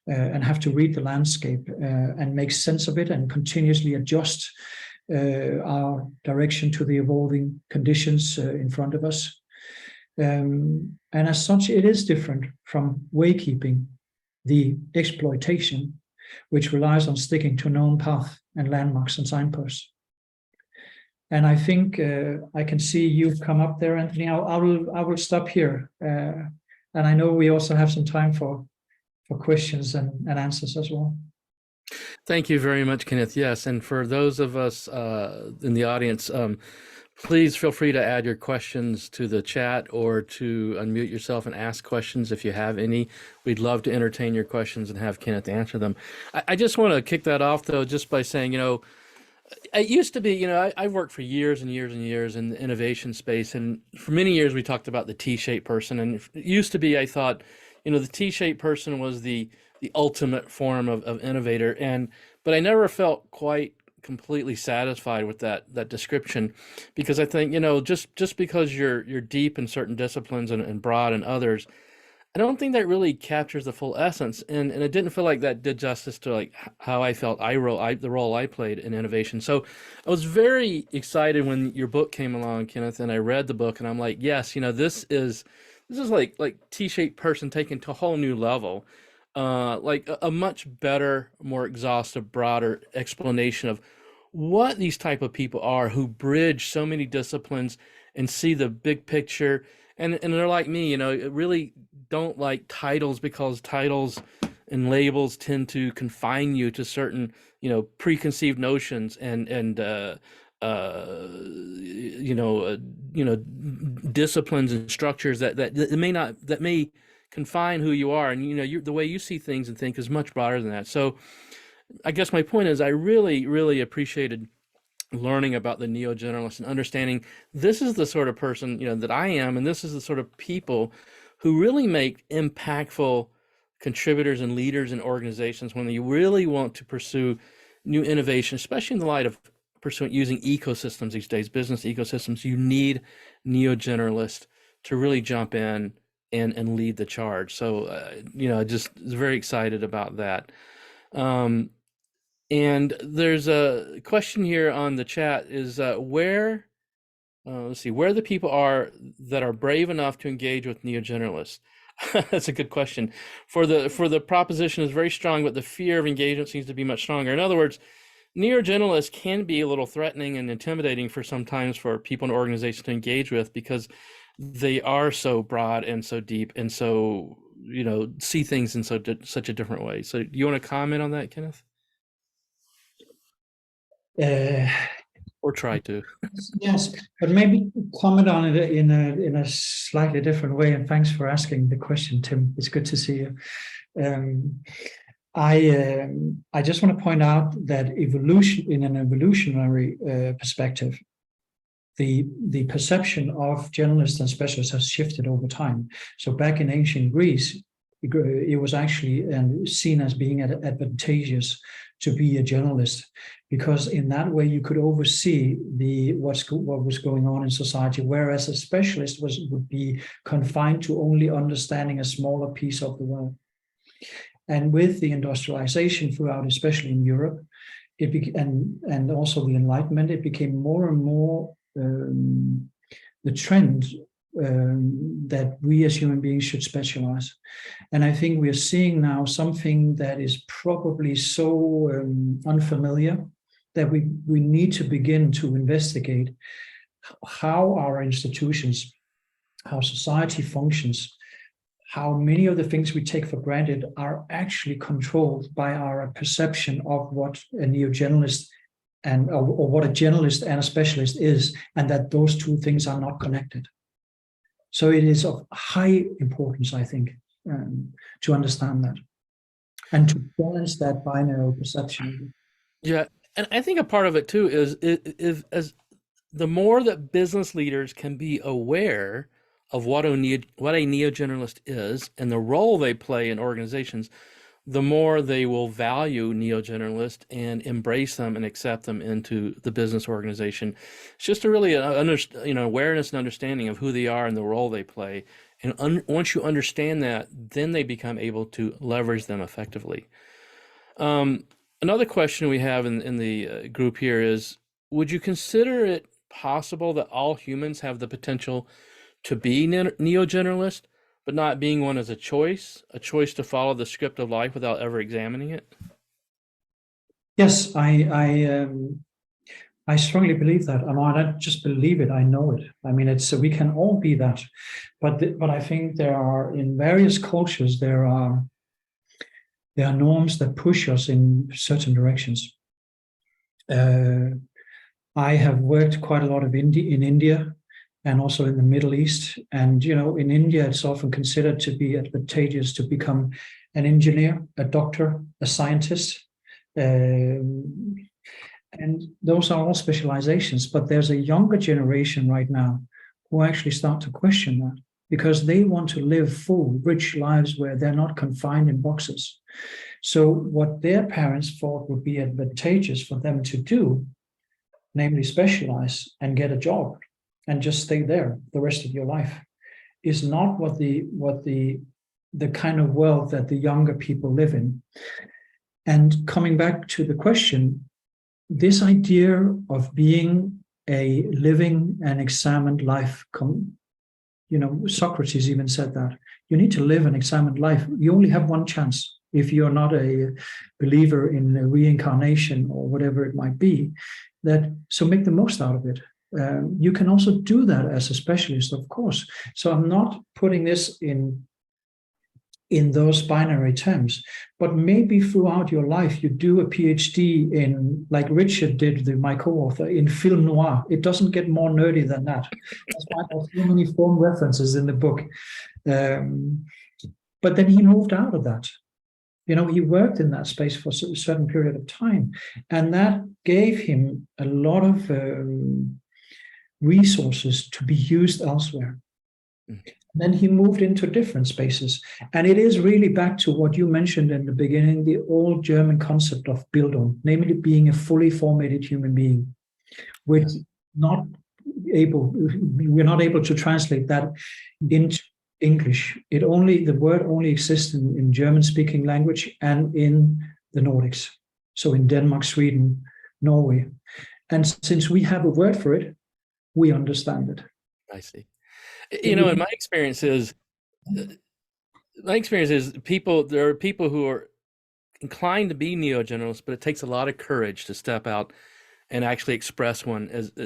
and have to read the landscape and make sense of it and continuously adjust our direction to the evolving conditions in front of us. And as such, it is different from waykeeping, the exploitation, which relies on sticking to known path and landmarks and signposts. And I think I can see you've come up there, Anthony. I will stop here. And I know we also have some time for questions and answers as well. Thank you very much, Kenneth. Yes, and for those of us in the audience, please feel free to add your questions to the chat or to unmute yourself and ask questions if you have any. We'd love to entertain your questions and have Kenneth answer them. I just want to kick that off, though, just by saying, it used to be, I've worked for years and years and years in the innovation space, and for many years we talked about the T-shaped person, and it used to be, I thought, the T-shaped person was the ultimate form of innovator, but I never felt quite completely satisfied with that description, because I think just because you're deep in certain disciplines and broad in others, I don't think that really captures the full essence, and it didn't feel like that did justice to like how I felt the role I played in innovation. So I was very excited when your book came along, Kenneth, and I read the book, and I'm like, yes, this is like T-shaped person taken to a whole new level. Like a much better, more exhaustive, broader explanation of what these type of people are, who bridge so many disciplines and see the big picture. And they're like me, really don't like titles, because titles and labels tend to confine you to certain, preconceived notions and disciplines and structures that may confine who you are, and the way you see things and think is much broader than that. So I guess my point is, I really, really appreciated learning about the Neo-Generalists and understanding this is the sort of person that I am, and this is the sort of people who really make impactful contributors and leaders in organizations when you really want to pursue new innovation, especially in the light of using ecosystems these days, business ecosystems. You need Neo-Generalists to really jump in and lead the charge. So, just very excited about that. And there's a question here on the chat is where the people are that are brave enough to engage with Neo-Generalists. That's a good question. For the proposition is very strong, but the fear of engagement seems to be much stronger. In other words, Neo-Generalists can be a little threatening and intimidating sometimes for people and organizations to engage with, because they are so broad and so deep and so, see things in such a different way. So do you want to comment on that, Kenneth? Or try to. Yes, but maybe comment on it in a slightly different way. And thanks for asking the question, Tim. It's good to see you. I just want to point out that in an evolutionary perspective, the perception of generalists and specialists has shifted over time. So back in ancient Greece, it was actually seen as being advantageous to be a generalist, because in that way you could oversee what was going on in society, whereas a specialist would be confined to only understanding a smaller piece of the world. And with the industrialization throughout, especially in Europe, and also the Enlightenment, it became more and more the trend that we as human beings should specialize. And I think we are seeing now something that is probably so unfamiliar that we need to begin to investigate how our institutions, how society functions, how many of the things we take for granted are actually controlled by our perception of what a neo-generalist or what a generalist and a specialist is, and that those two things are not connected. So it is of high importance, I think, to understand that and to balance that binary perception. Yeah, and I think a part of it too is as the more that business leaders can be aware of what a neo-generalist is and the role they play in organizations, the more they will value neo-generalist and embrace them and accept them into the business organization. It's just a really awareness and understanding of who they are and the role they play. And once you understand that, then they become able to leverage them effectively. Another question we have in the group here is, would you consider it possible that all humans have the potential to be neo-generalist, but not being one as a choice to follow the script of life without ever examining it? Yes, I strongly believe that. I don't just believe it; I know it. I mean, we can all be that, but I think there are, in various cultures, there are norms that push us in certain directions. I have worked quite a lot in India and also in the Middle East. And, in India, it's often considered to be advantageous to become an engineer, a doctor, a scientist. And those are all specializations. But there's a younger generation right now who actually start to question that, because they want to live full, rich lives where they're not confined in boxes. So what their parents thought would be advantageous for them to do, namely specialize and get a job and just stay there the rest of your life, is not what the kind of world that the younger people live in. And coming back to the question, this idea of being a living and examined life, Socrates even said that you need to live an examined life. You only have one chance. If you're not a believer in reincarnation or whatever it might be, so make the most out of it. You can also do that as a specialist, of course. So I'm not putting this in those binary terms, but maybe throughout your life you do a PhD in, like Richard did, my co-author, in film noir. It doesn't get more nerdy than that. That's why there's so many film references in the book. But then he moved out of that. He worked in that space for a certain period of time, and that gave him a lot of resources to be used elsewhere. Then he moved into different spaces. And it is really back to what you mentioned in the beginning, the old German concept of Bildung, namely being a fully formatted human being. We're not able to translate that into English. The word only exists in German-speaking language and in the Nordics. So in Denmark, Sweden, Norway. And since we have a word for it, we understand it. I see. In my experience is there are people who are inclined to be neo-generalists, but it takes a lot of courage to step out and actually express oneself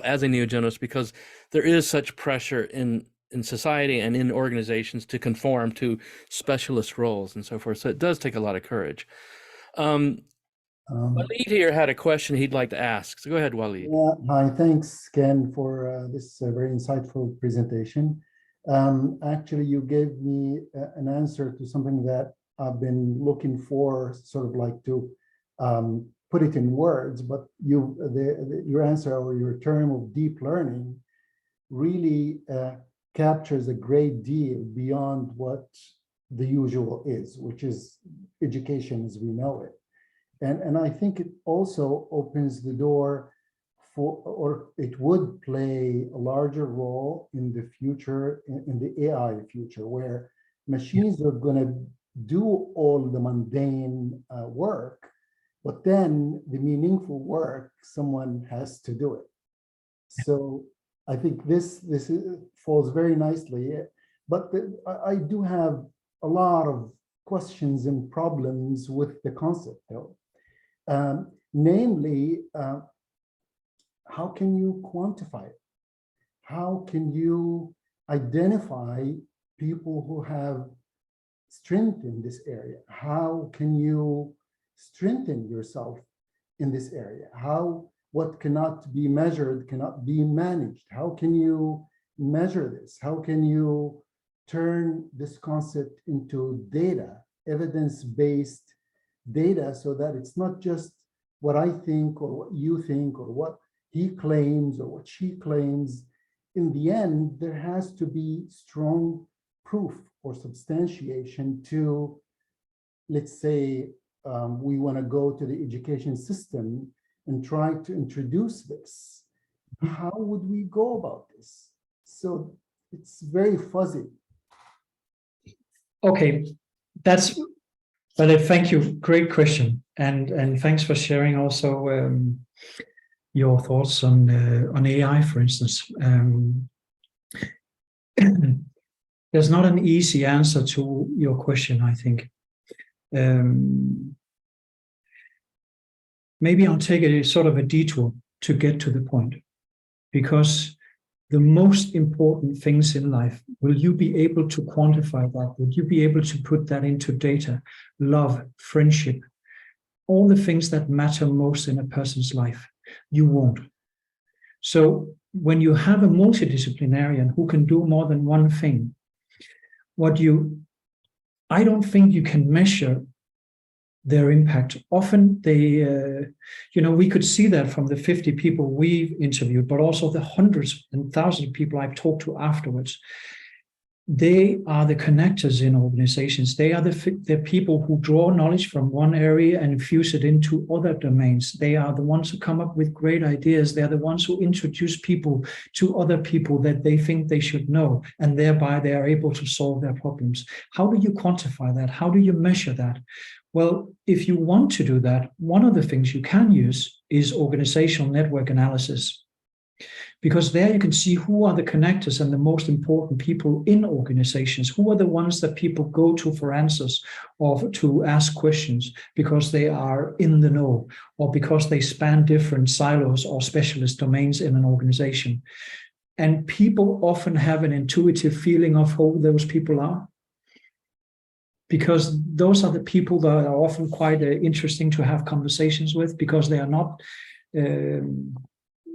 as a neo-generalist, because there is such pressure in society and in organizations to conform to specialist roles and so forth. So it does take a lot of courage. Walid here had a question he'd like to ask. So go ahead, Walid. Yeah, hi, thanks, Ken, for this very insightful presentation. Actually, you gave me an answer to something that I've been looking for, sort of like to put it in words, but your answer, or your term of deep learning, really captures a great deal beyond what the usual is, which is education as we know it. And I think it also opens the door for, or it would play a larger role in the future, in the AI future, where machines are going to do all the mundane work, but then the meaningful work, someone has to do it. So I think this falls very nicely, but I do have a lot of questions and problems with the concept, though. Namely, how can you quantify it? How can you identify people who have strength in this area? How can you strengthen yourself in this area? What cannot be measured cannot be managed? How can you measure this? How can you turn this concept into data, evidence-based data, so that it's not just what I think or what you think or what he claims or what she claims. In the end, there has to be strong proof or substantiation to, let's say, we want to go to the education system and try to introduce this. How would we go about this? So it's very fuzzy. Okay, thank you. Great question, and thanks for sharing also your thoughts on AI, for instance. There's not an easy answer to your question, I think. Maybe I'll take a sort of a detour to get to the point, because the most important things in life, will you be able to quantify that? Will you be able to put that into data? Love, friendship, all the things that matter most in a person's life, you won't. So when you have a multidisciplinarian who can do more than one thing, I don't think you can measure their impact. Often they, we could see that from the 50 people we've interviewed, but also the hundreds and thousands of people I've talked to afterwards. They are the connectors in organizations. They are the people who draw knowledge from one area and infuse it into other domains. They are the ones who come up with great ideas. They're the ones who introduce people to other people that they think they should know, and thereby they are able to solve their problems. How do you quantify that? How do you measure that? Well, if you want to do that, one of the things you can use is organizational network analysis. Because there you can see who are the connectors and the most important people in organizations. Who are the ones that people go to for answers or to ask questions because they are in the know or because they span different silos or specialist domains in an organization. And people often have an intuitive feeling of who those people are, because those are the people that are often quite interesting to have conversations with, because they are not...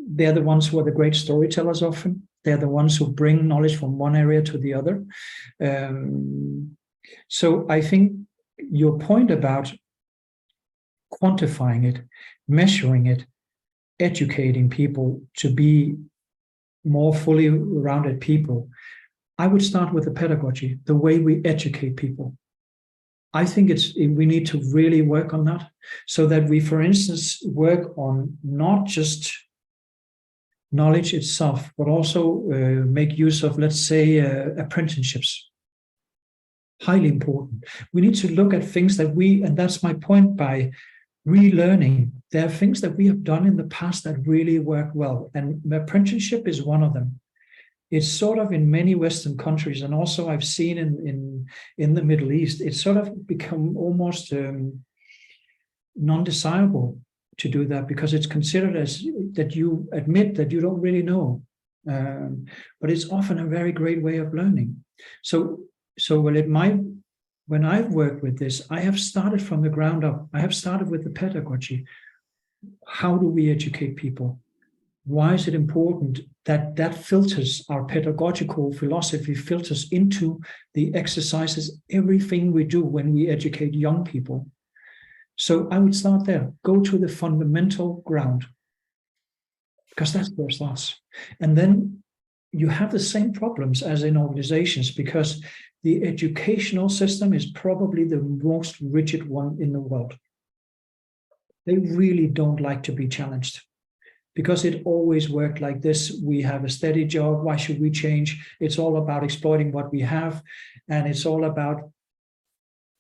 they're the ones who are the great storytellers often. They're the ones who bring knowledge from one area to the other. So I think your point about quantifying it, measuring it, educating people to be more fully rounded people, I would start with the pedagogy, the way we educate people. I think we need to really work on that, so that we, for instance, work on not just knowledge itself, but also make use of, let's say, apprenticeships. Highly important. We need to look at things that and that's my point by relearning. There are things that we have done in the past that really work well, and apprenticeship is one of them. It's sort of in many Western countries, and also I've seen in the Middle East, it's sort of become almost non-desirable to do that, because it's considered as that you admit that you don't really know, but it's often a very great way of learning. So when I've worked with this, I have started from the ground up. I have started with the pedagogy. How do we educate people? Why is it important that filters our pedagogical philosophy, filters into the exercises, everything we do when we educate young people? So I would start there, go to the fundamental ground, because that's where it starts. And then you have the same problems as in organizations, because the educational system is probably the most rigid one in the world. They really don't like to be challenged, because it always worked like this. We have a steady job. Why should we change? It's all about exploiting what we have. And it's all about,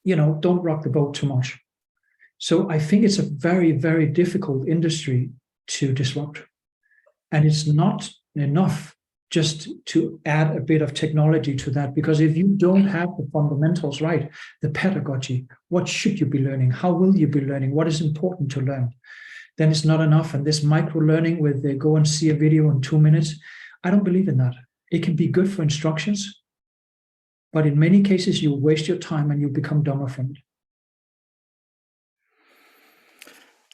don't rock the boat too much. So I think it's a very, very difficult industry to disrupt. And it's not enough just to add a bit of technology to that, because if you don't have the fundamentals right, the pedagogy, what should you be learning? How will you be learning? What is important to learn? Then it's not enough. And this micro-learning where they go and see a video in 2 minutes, I don't believe in that. It can be good for instructions, but in many cases, you waste your time and you become dumber from it.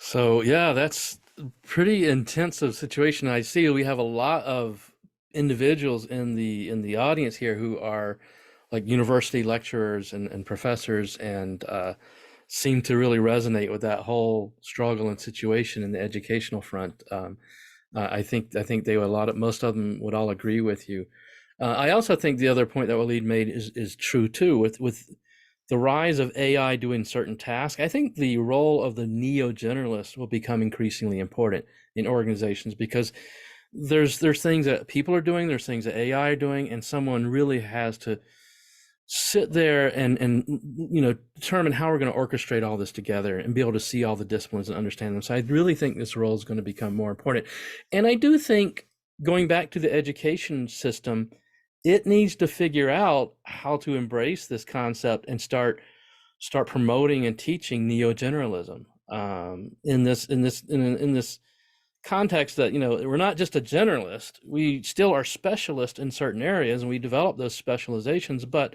So yeah, that's a pretty intensive situation. I see we have a lot of individuals in the audience here who are like university lecturers and professors, and seem to really resonate with that whole struggle and situation in the educational front. I think they would most of them would all agree with you. I also think the other point that Walid made is true too. With the rise of AI doing certain tasks, I think the role of the neo-generalist will become increasingly important in organizations, because there's things that people are doing, there's things that AI are doing, and someone really has to sit there and determine how we're going to orchestrate all this together and be able to see all the disciplines and understand them. So I really think this role is going to become more important. And I do think, going back to the education system, it needs to figure out how to embrace this concept and start promoting and teaching neo-generalism in this context that, we're not just a generalist, we still are specialists in certain areas, and we develop those specializations, but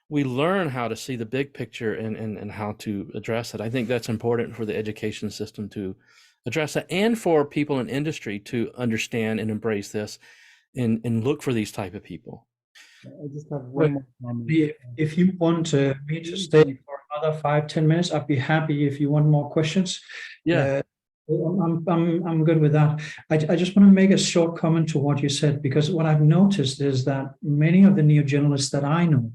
we learn how to see the big picture and how to address it. I think that's important for the education system to address that, and for people in industry to understand and embrace this and look for these type of people. I just have one more comment. If you want me to stay for another 5-10 minutes, I'd be happy. If you want more questions, Yeah. I'm good with that. I just want to make a short comment to what you said, because what I've noticed is that many of the neo-generalists that I know,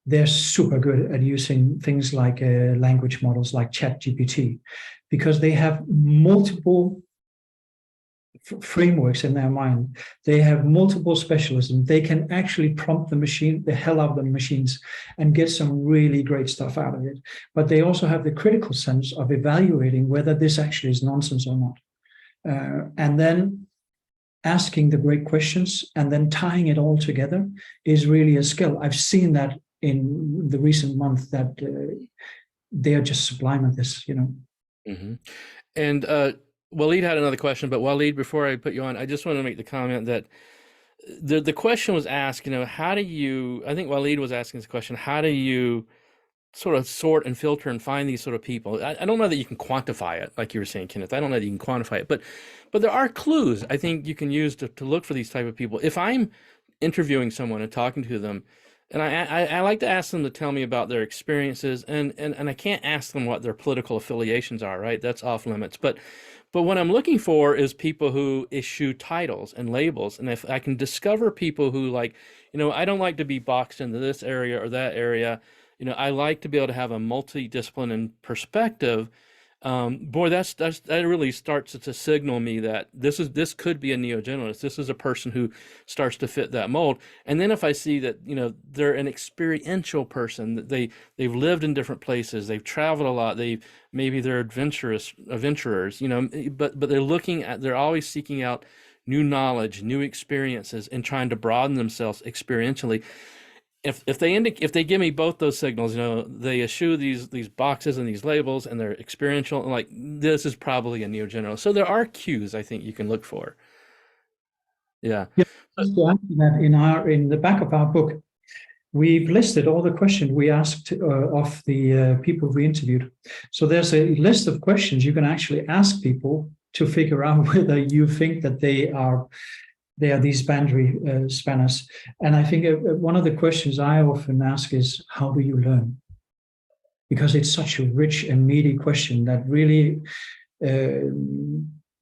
they're super good at using things like language models like ChatGPT, because they have multiple frameworks in their mind. They have multiple specialisms. They can actually prompt the hell out of the machines and get some really great stuff out of it. But they also have the critical sense of evaluating whether this actually is nonsense or not. And then asking the great questions and then tying it all together is really a skill. I've seen that in the recent month, that they are just sublime at this, Mm-hmm. And Walid had another question, but Walid, before I put you on, I just want to make the comment that the question was asked, how do you, I think Walid was asking this question, how do you sort of sort and filter and find these sort of people? I don't know that you can quantify it, like you were saying, Kenneth. I don't know that you can quantify it, but there are clues I think you can use to look for these type of people. If I'm interviewing someone and talking to them, and I like to ask them to tell me about their experiences, and I can't ask them what their political affiliations are, right? That's off limits. But what I'm looking for is people who issue titles and labels. And if I can discover people who I don't like to be boxed into this area or that area, I like to be able to have a multidisciplinary perspective. Boy, that really starts to signal me that this could be a neo-generalist. This is a person who starts to fit that mold. And then if I see that they're an experiential person, that they've lived in different places, they've traveled a lot, maybe they're adventurers, but they're always seeking out new knowledge, new experiences, and trying to broaden themselves experientially. If they give me both those signals, they eschew these boxes and these labels, and they're experiential, and like, this is probably a neo-generalist. So there are cues I think you can look for. Yeah. Just to add to that, in the back of our book, we've listed all the questions we asked of the people we interviewed. So there's a list of questions you can actually ask people to figure out whether you think that they are these boundary spanners. And I think one of the questions I often ask is, how do you learn? Because it's such a rich and meaty question that really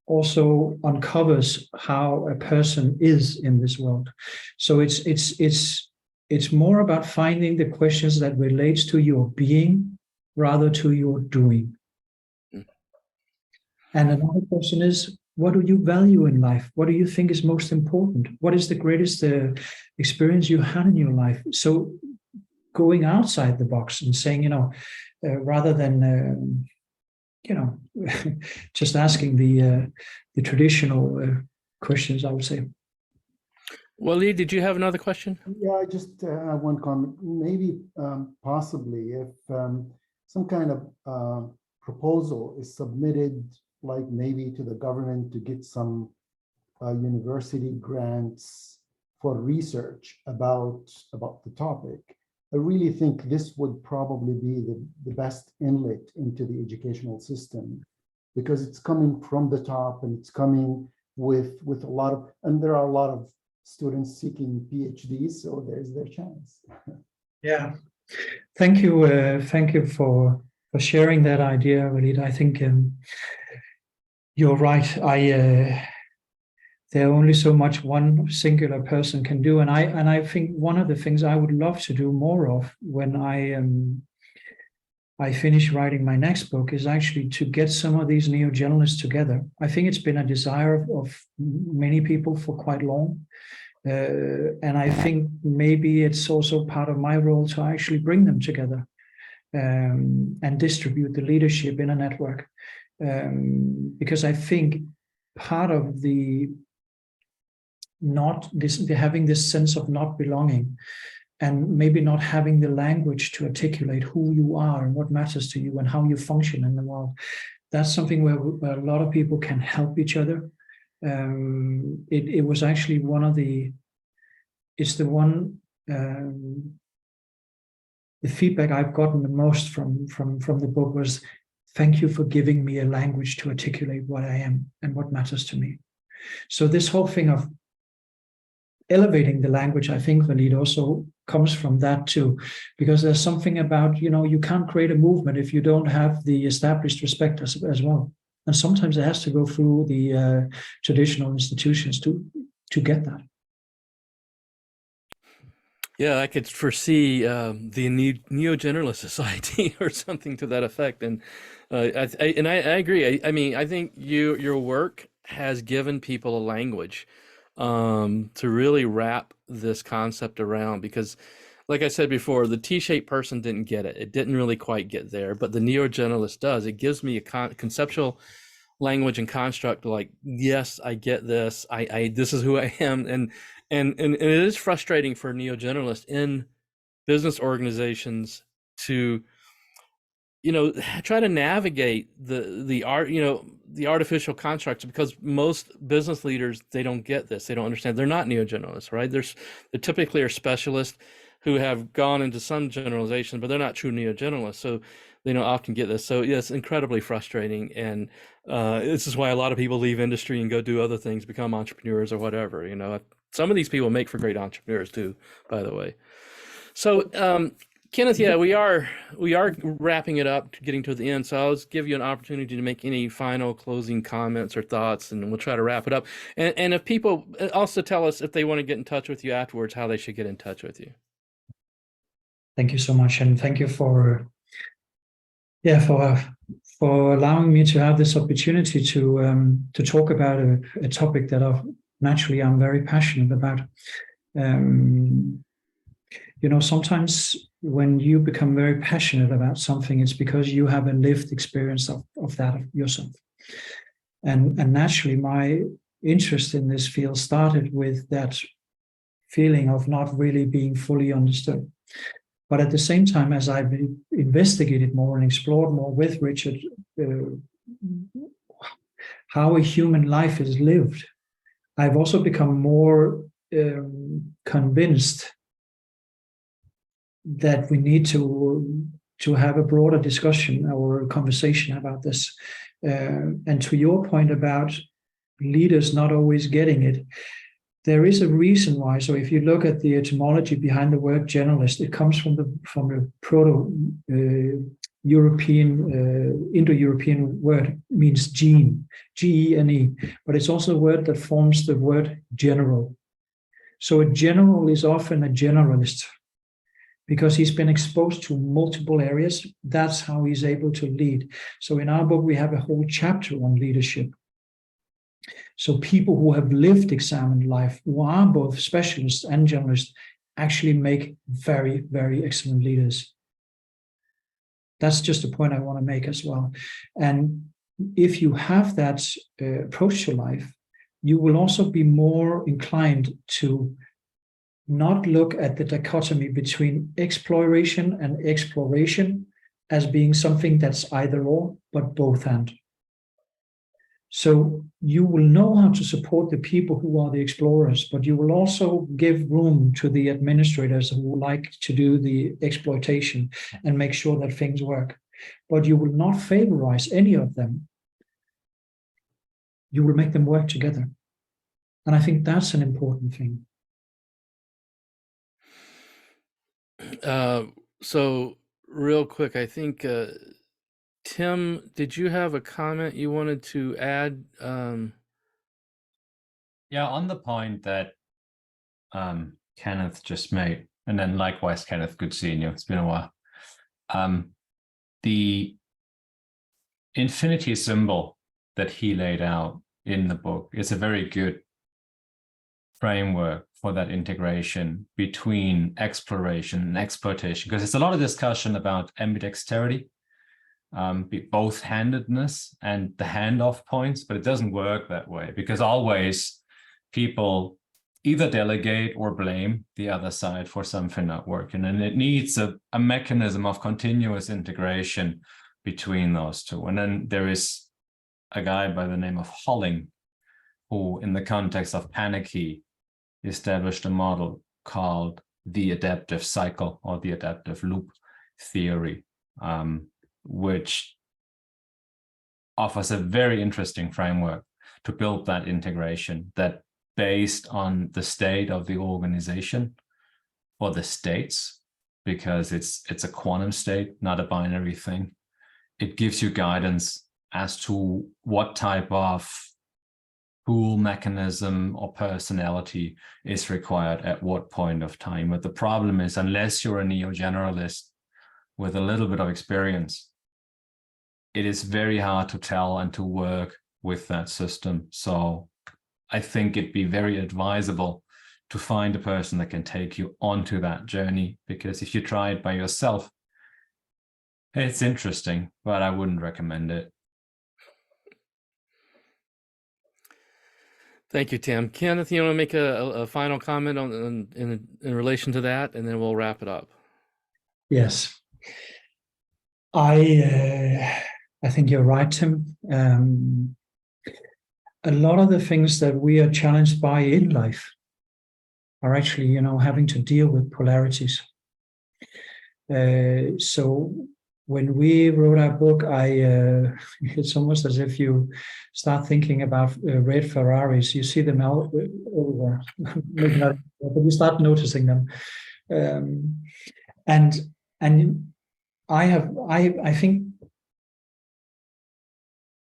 also uncovers how a person is in this world. So it's more about finding the questions that relates to your being rather to your doing. And another question is, what do you value in life? What do you think is most important? What is the greatest experience you had in your life? So going outside the box and saying, rather than, just asking the traditional questions, I would say. Walid, did you have another question? Yeah, I just have one comment. Maybe possibly if some kind of proposal is submitted, like maybe to the government to get some university grants for research about the topic, I really think this would probably be the best inlet into the educational system, because it's coming from the top and it's coming with a lot of, and there are a lot of students seeking PhDs, so there's their chance. Yeah, thank you for sharing that idea, Walid. I think you're right. There are only so much one singular person can do, and I think one of the things I would love to do more of when I finish writing my next book is actually to get some of these neo-generalists together. I think it's been a desire of many people for quite long. And I think maybe it's also part of my role to actually bring them together and distribute the leadership in a network. Because I think part of having this sense of not belonging and maybe not having the language to articulate who you are and what matters to you and how you function in the world, that's something where a lot of people can help each other. It was actually the feedback I've gotten the most from the book was, thank you for giving me a language to articulate what I am and what matters to me. So this whole thing of elevating the language, I think, Walid, also comes from that too, because there's something about, you can't create a movement if you don't have the established respect as well. And sometimes it has to go through the traditional institutions to get that. Yeah, I could foresee the Neo-Generalist Society or something to that effect, and I agree. I mean, I think your work has given people a language to really wrap this concept around, because, like I said before, the T-shaped person didn't get it. It didn't really quite get there, but the Neo-Generalist does. It gives me a conceptual language and construct, like, yes, I get this. This is who I am, and it is frustrating for neo-generalists in business organizations to, try to navigate the artificial constructs, because most business leaders, they don't get this. They don't understand. They're not neo-generalists, right? They typically are specialists who have gone into some generalization, but they're not true neo-generalists. So they don't often get this. So yeah, it's incredibly frustrating. And this is why a lot of people leave industry and go do other things, become entrepreneurs or whatever. Some of these people make for great entrepreneurs too, by the way. So Kenneth, yeah, we are wrapping it up, getting to the end. So I'll just give you an opportunity to make any final closing comments or thoughts, and we'll try to wrap it up. And if people also tell us if they want to get in touch with you afterwards, how they should get in touch with you. Thank you so much, and thank you for allowing me to have this opportunity to talk about a topic that I'm very passionate about. Sometimes when you become very passionate about something, it's because you have a lived experience of that yourself. And naturally, my interest in this field started with that feeling of not really being fully understood. But at the same time, as I've investigated more and explored more with Richard, how a human life is lived, I've also become more convinced that we need to have a broader discussion or conversation about this. And to your point about leaders not always getting it, there is a reason why. So if you look at the etymology behind the word generalist, it comes from the European, Indo-European word means gene, G-E-N-E, but it's also a word that forms the word general. So a general is often a generalist because he's been exposed to multiple areas. That's how he's able to lead. So in our book, we have a whole chapter on leadership. So people who have lived examined life, who are both specialists and generalists, actually make very, very excellent leaders. That's just a point I want to make as well. And if you have that approach to life, you will also be more inclined to not look at the dichotomy between exploration and exploration as being something that's either or, but both and. So you will know how to support the people who are the explorers, but you will also give room to the administrators who like to do the exploitation and make sure that things work. But you will not favorize any of them. You will make them work together. And I think that's an important thing. So real quick, I think, Tim, did you have a comment you wanted to add? Yeah, on the point that Kenneth just made, and then likewise, Kenneth, good seeing you. It's been a while. The infinity symbol that he laid out in the book is a very good framework for that integration between exploration and exploitation, because there's a lot of discussion about ambidexterity, both-handedness and the handoff points, but it doesn't work that way because always people either delegate or blame the other side for something not working. And it needs a mechanism of continuous integration between those two. And then there is a guy by the name of Holling, who in the context of Panicky established a model called the adaptive cycle or the adaptive loop theory, which offers a very interesting framework to build that integration that based on the state of the organization or the states, because it's a quantum state, not a binary thing. It gives you guidance as to what type of tool, mechanism, or personality is required at what point of time. But the problem is, unless you're a neo-generalist with a little bit of experience, it is very hard to tell and to work with that system. So I think it'd be very advisable to find a person that can take you onto that journey, because if you try it by yourself, it's interesting, but I wouldn't recommend it. Thank you, Tim. Kenneth, you want to make a final comment in relation to that, and then we'll wrap it up. Yes. I think you're right, Tim. A lot of the things that we are challenged by in life are actually, having to deal with polarities. So when we wrote our book, it's almost as if you start thinking about red Ferraris. You see them out over, maybe not, but you start noticing them. And I think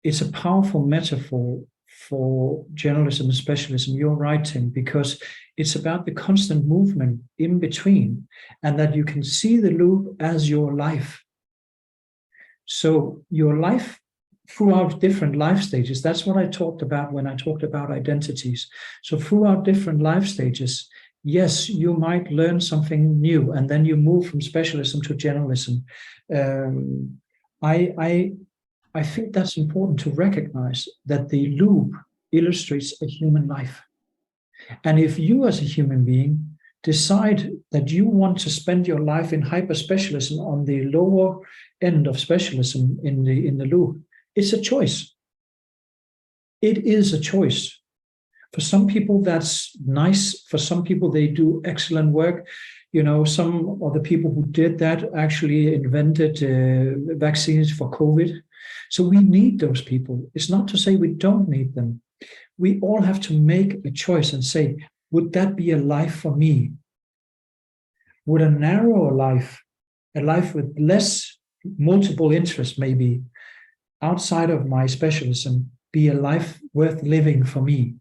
it's a powerful metaphor for journalism and specialism. You're right, Tim, because it's about the constant movement in between, and that you can see the loop as your life. So your life throughout different life stages, that's what I talked about when I talked about identities. So throughout different life stages, yes, you might learn something new, and then you move from specialism to generalism. I think that's important to recognize that the loop illustrates a human life. And if you as a human being decide that you want to spend your life in hyper-specialism on the lower end of specialism in the loop, it's a choice. It is a choice. For some people, that's nice. For some people, they do excellent work. Some of the people who did that actually invented vaccines for COVID. So we need those people. It's not to say we don't need them. We all have to make a choice and say, would that be a life for me? Would a narrower life, a life with less multiple interests maybe outside of my specialism be a life worth living for me?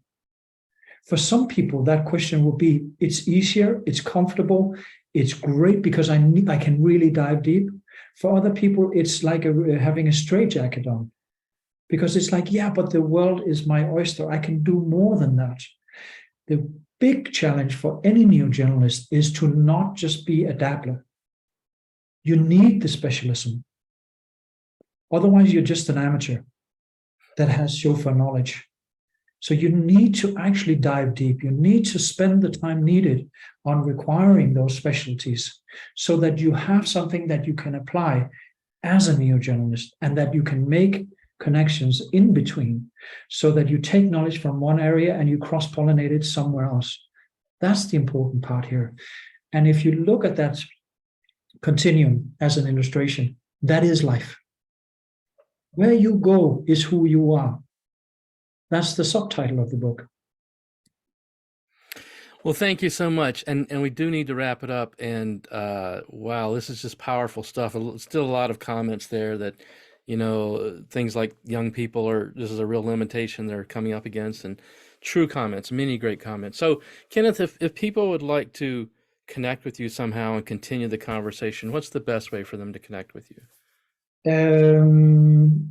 For some people, that question will be, it's easier, it's comfortable, it's great because I can really dive deep. For other people, it's like having a straitjacket on, because it's like, yeah, but the world is my oyster. I can do more than that. The big challenge for any neo-generalist is to not just be a dabbler. You need the specialism. Otherwise, you're just an amateur that has chauffeur knowledge. So you need to actually dive deep. You need to spend the time needed on requiring those specialties so that you have something that you can apply as a neo-generalist, and that you can make connections in between so that you take knowledge from one area and you cross-pollinate it somewhere else. That's the important part here. And if you look at that continuum as an illustration, that is life. Where you go is who you are. That's the subtitle of the book. Well, thank you so much. And we do need to wrap it up. And wow, this is just powerful stuff. Still a lot of comments there that, things like young people this is a real limitation they're coming up against, and true comments, many great comments. So Kenneth, if people would like to connect with you somehow and continue the conversation, what's the best way for them to connect with you?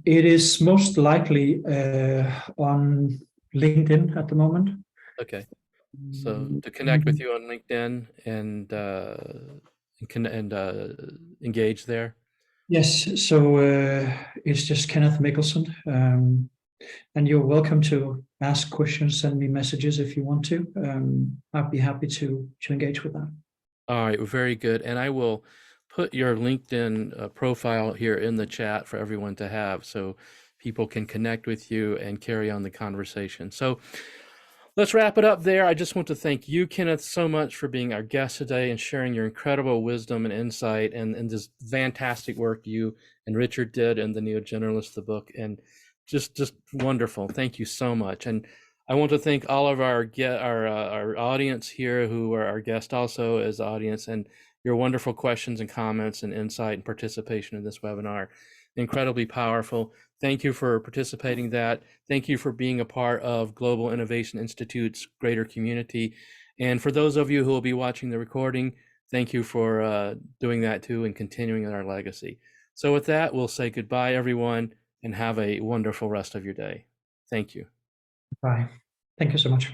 It is most likely on LinkedIn at the moment. Okay. So to connect with you on LinkedIn and engage there. Yes, so it's just Kenneth Mikkelsen, and you're welcome to ask questions, send me messages if you want to. I'd be happy to engage with that. All right, very good. And I will put your LinkedIn profile here in the chat for everyone to have, so people can connect with you and carry on the conversation. So let's wrap it up there. I just want to thank you, Kenneth, so much for being our guest today and sharing your incredible wisdom and insight and this fantastic work you and Richard did in the Neo-Generalist, the book, and just wonderful. Thank you so much. And I want to thank all of our audience here who are our guest also as audience, and your wonderful questions and comments and insight and participation in this webinar. Incredibly powerful. Thank you for participating in that. Thank you for being a part of Global Innovation Institute's greater community. And for those of you who will be watching the recording, thank you for doing that too and continuing in our legacy. So with that, we'll say goodbye, everyone, and have a wonderful rest of your day. Thank you. Bye. Thank you so much.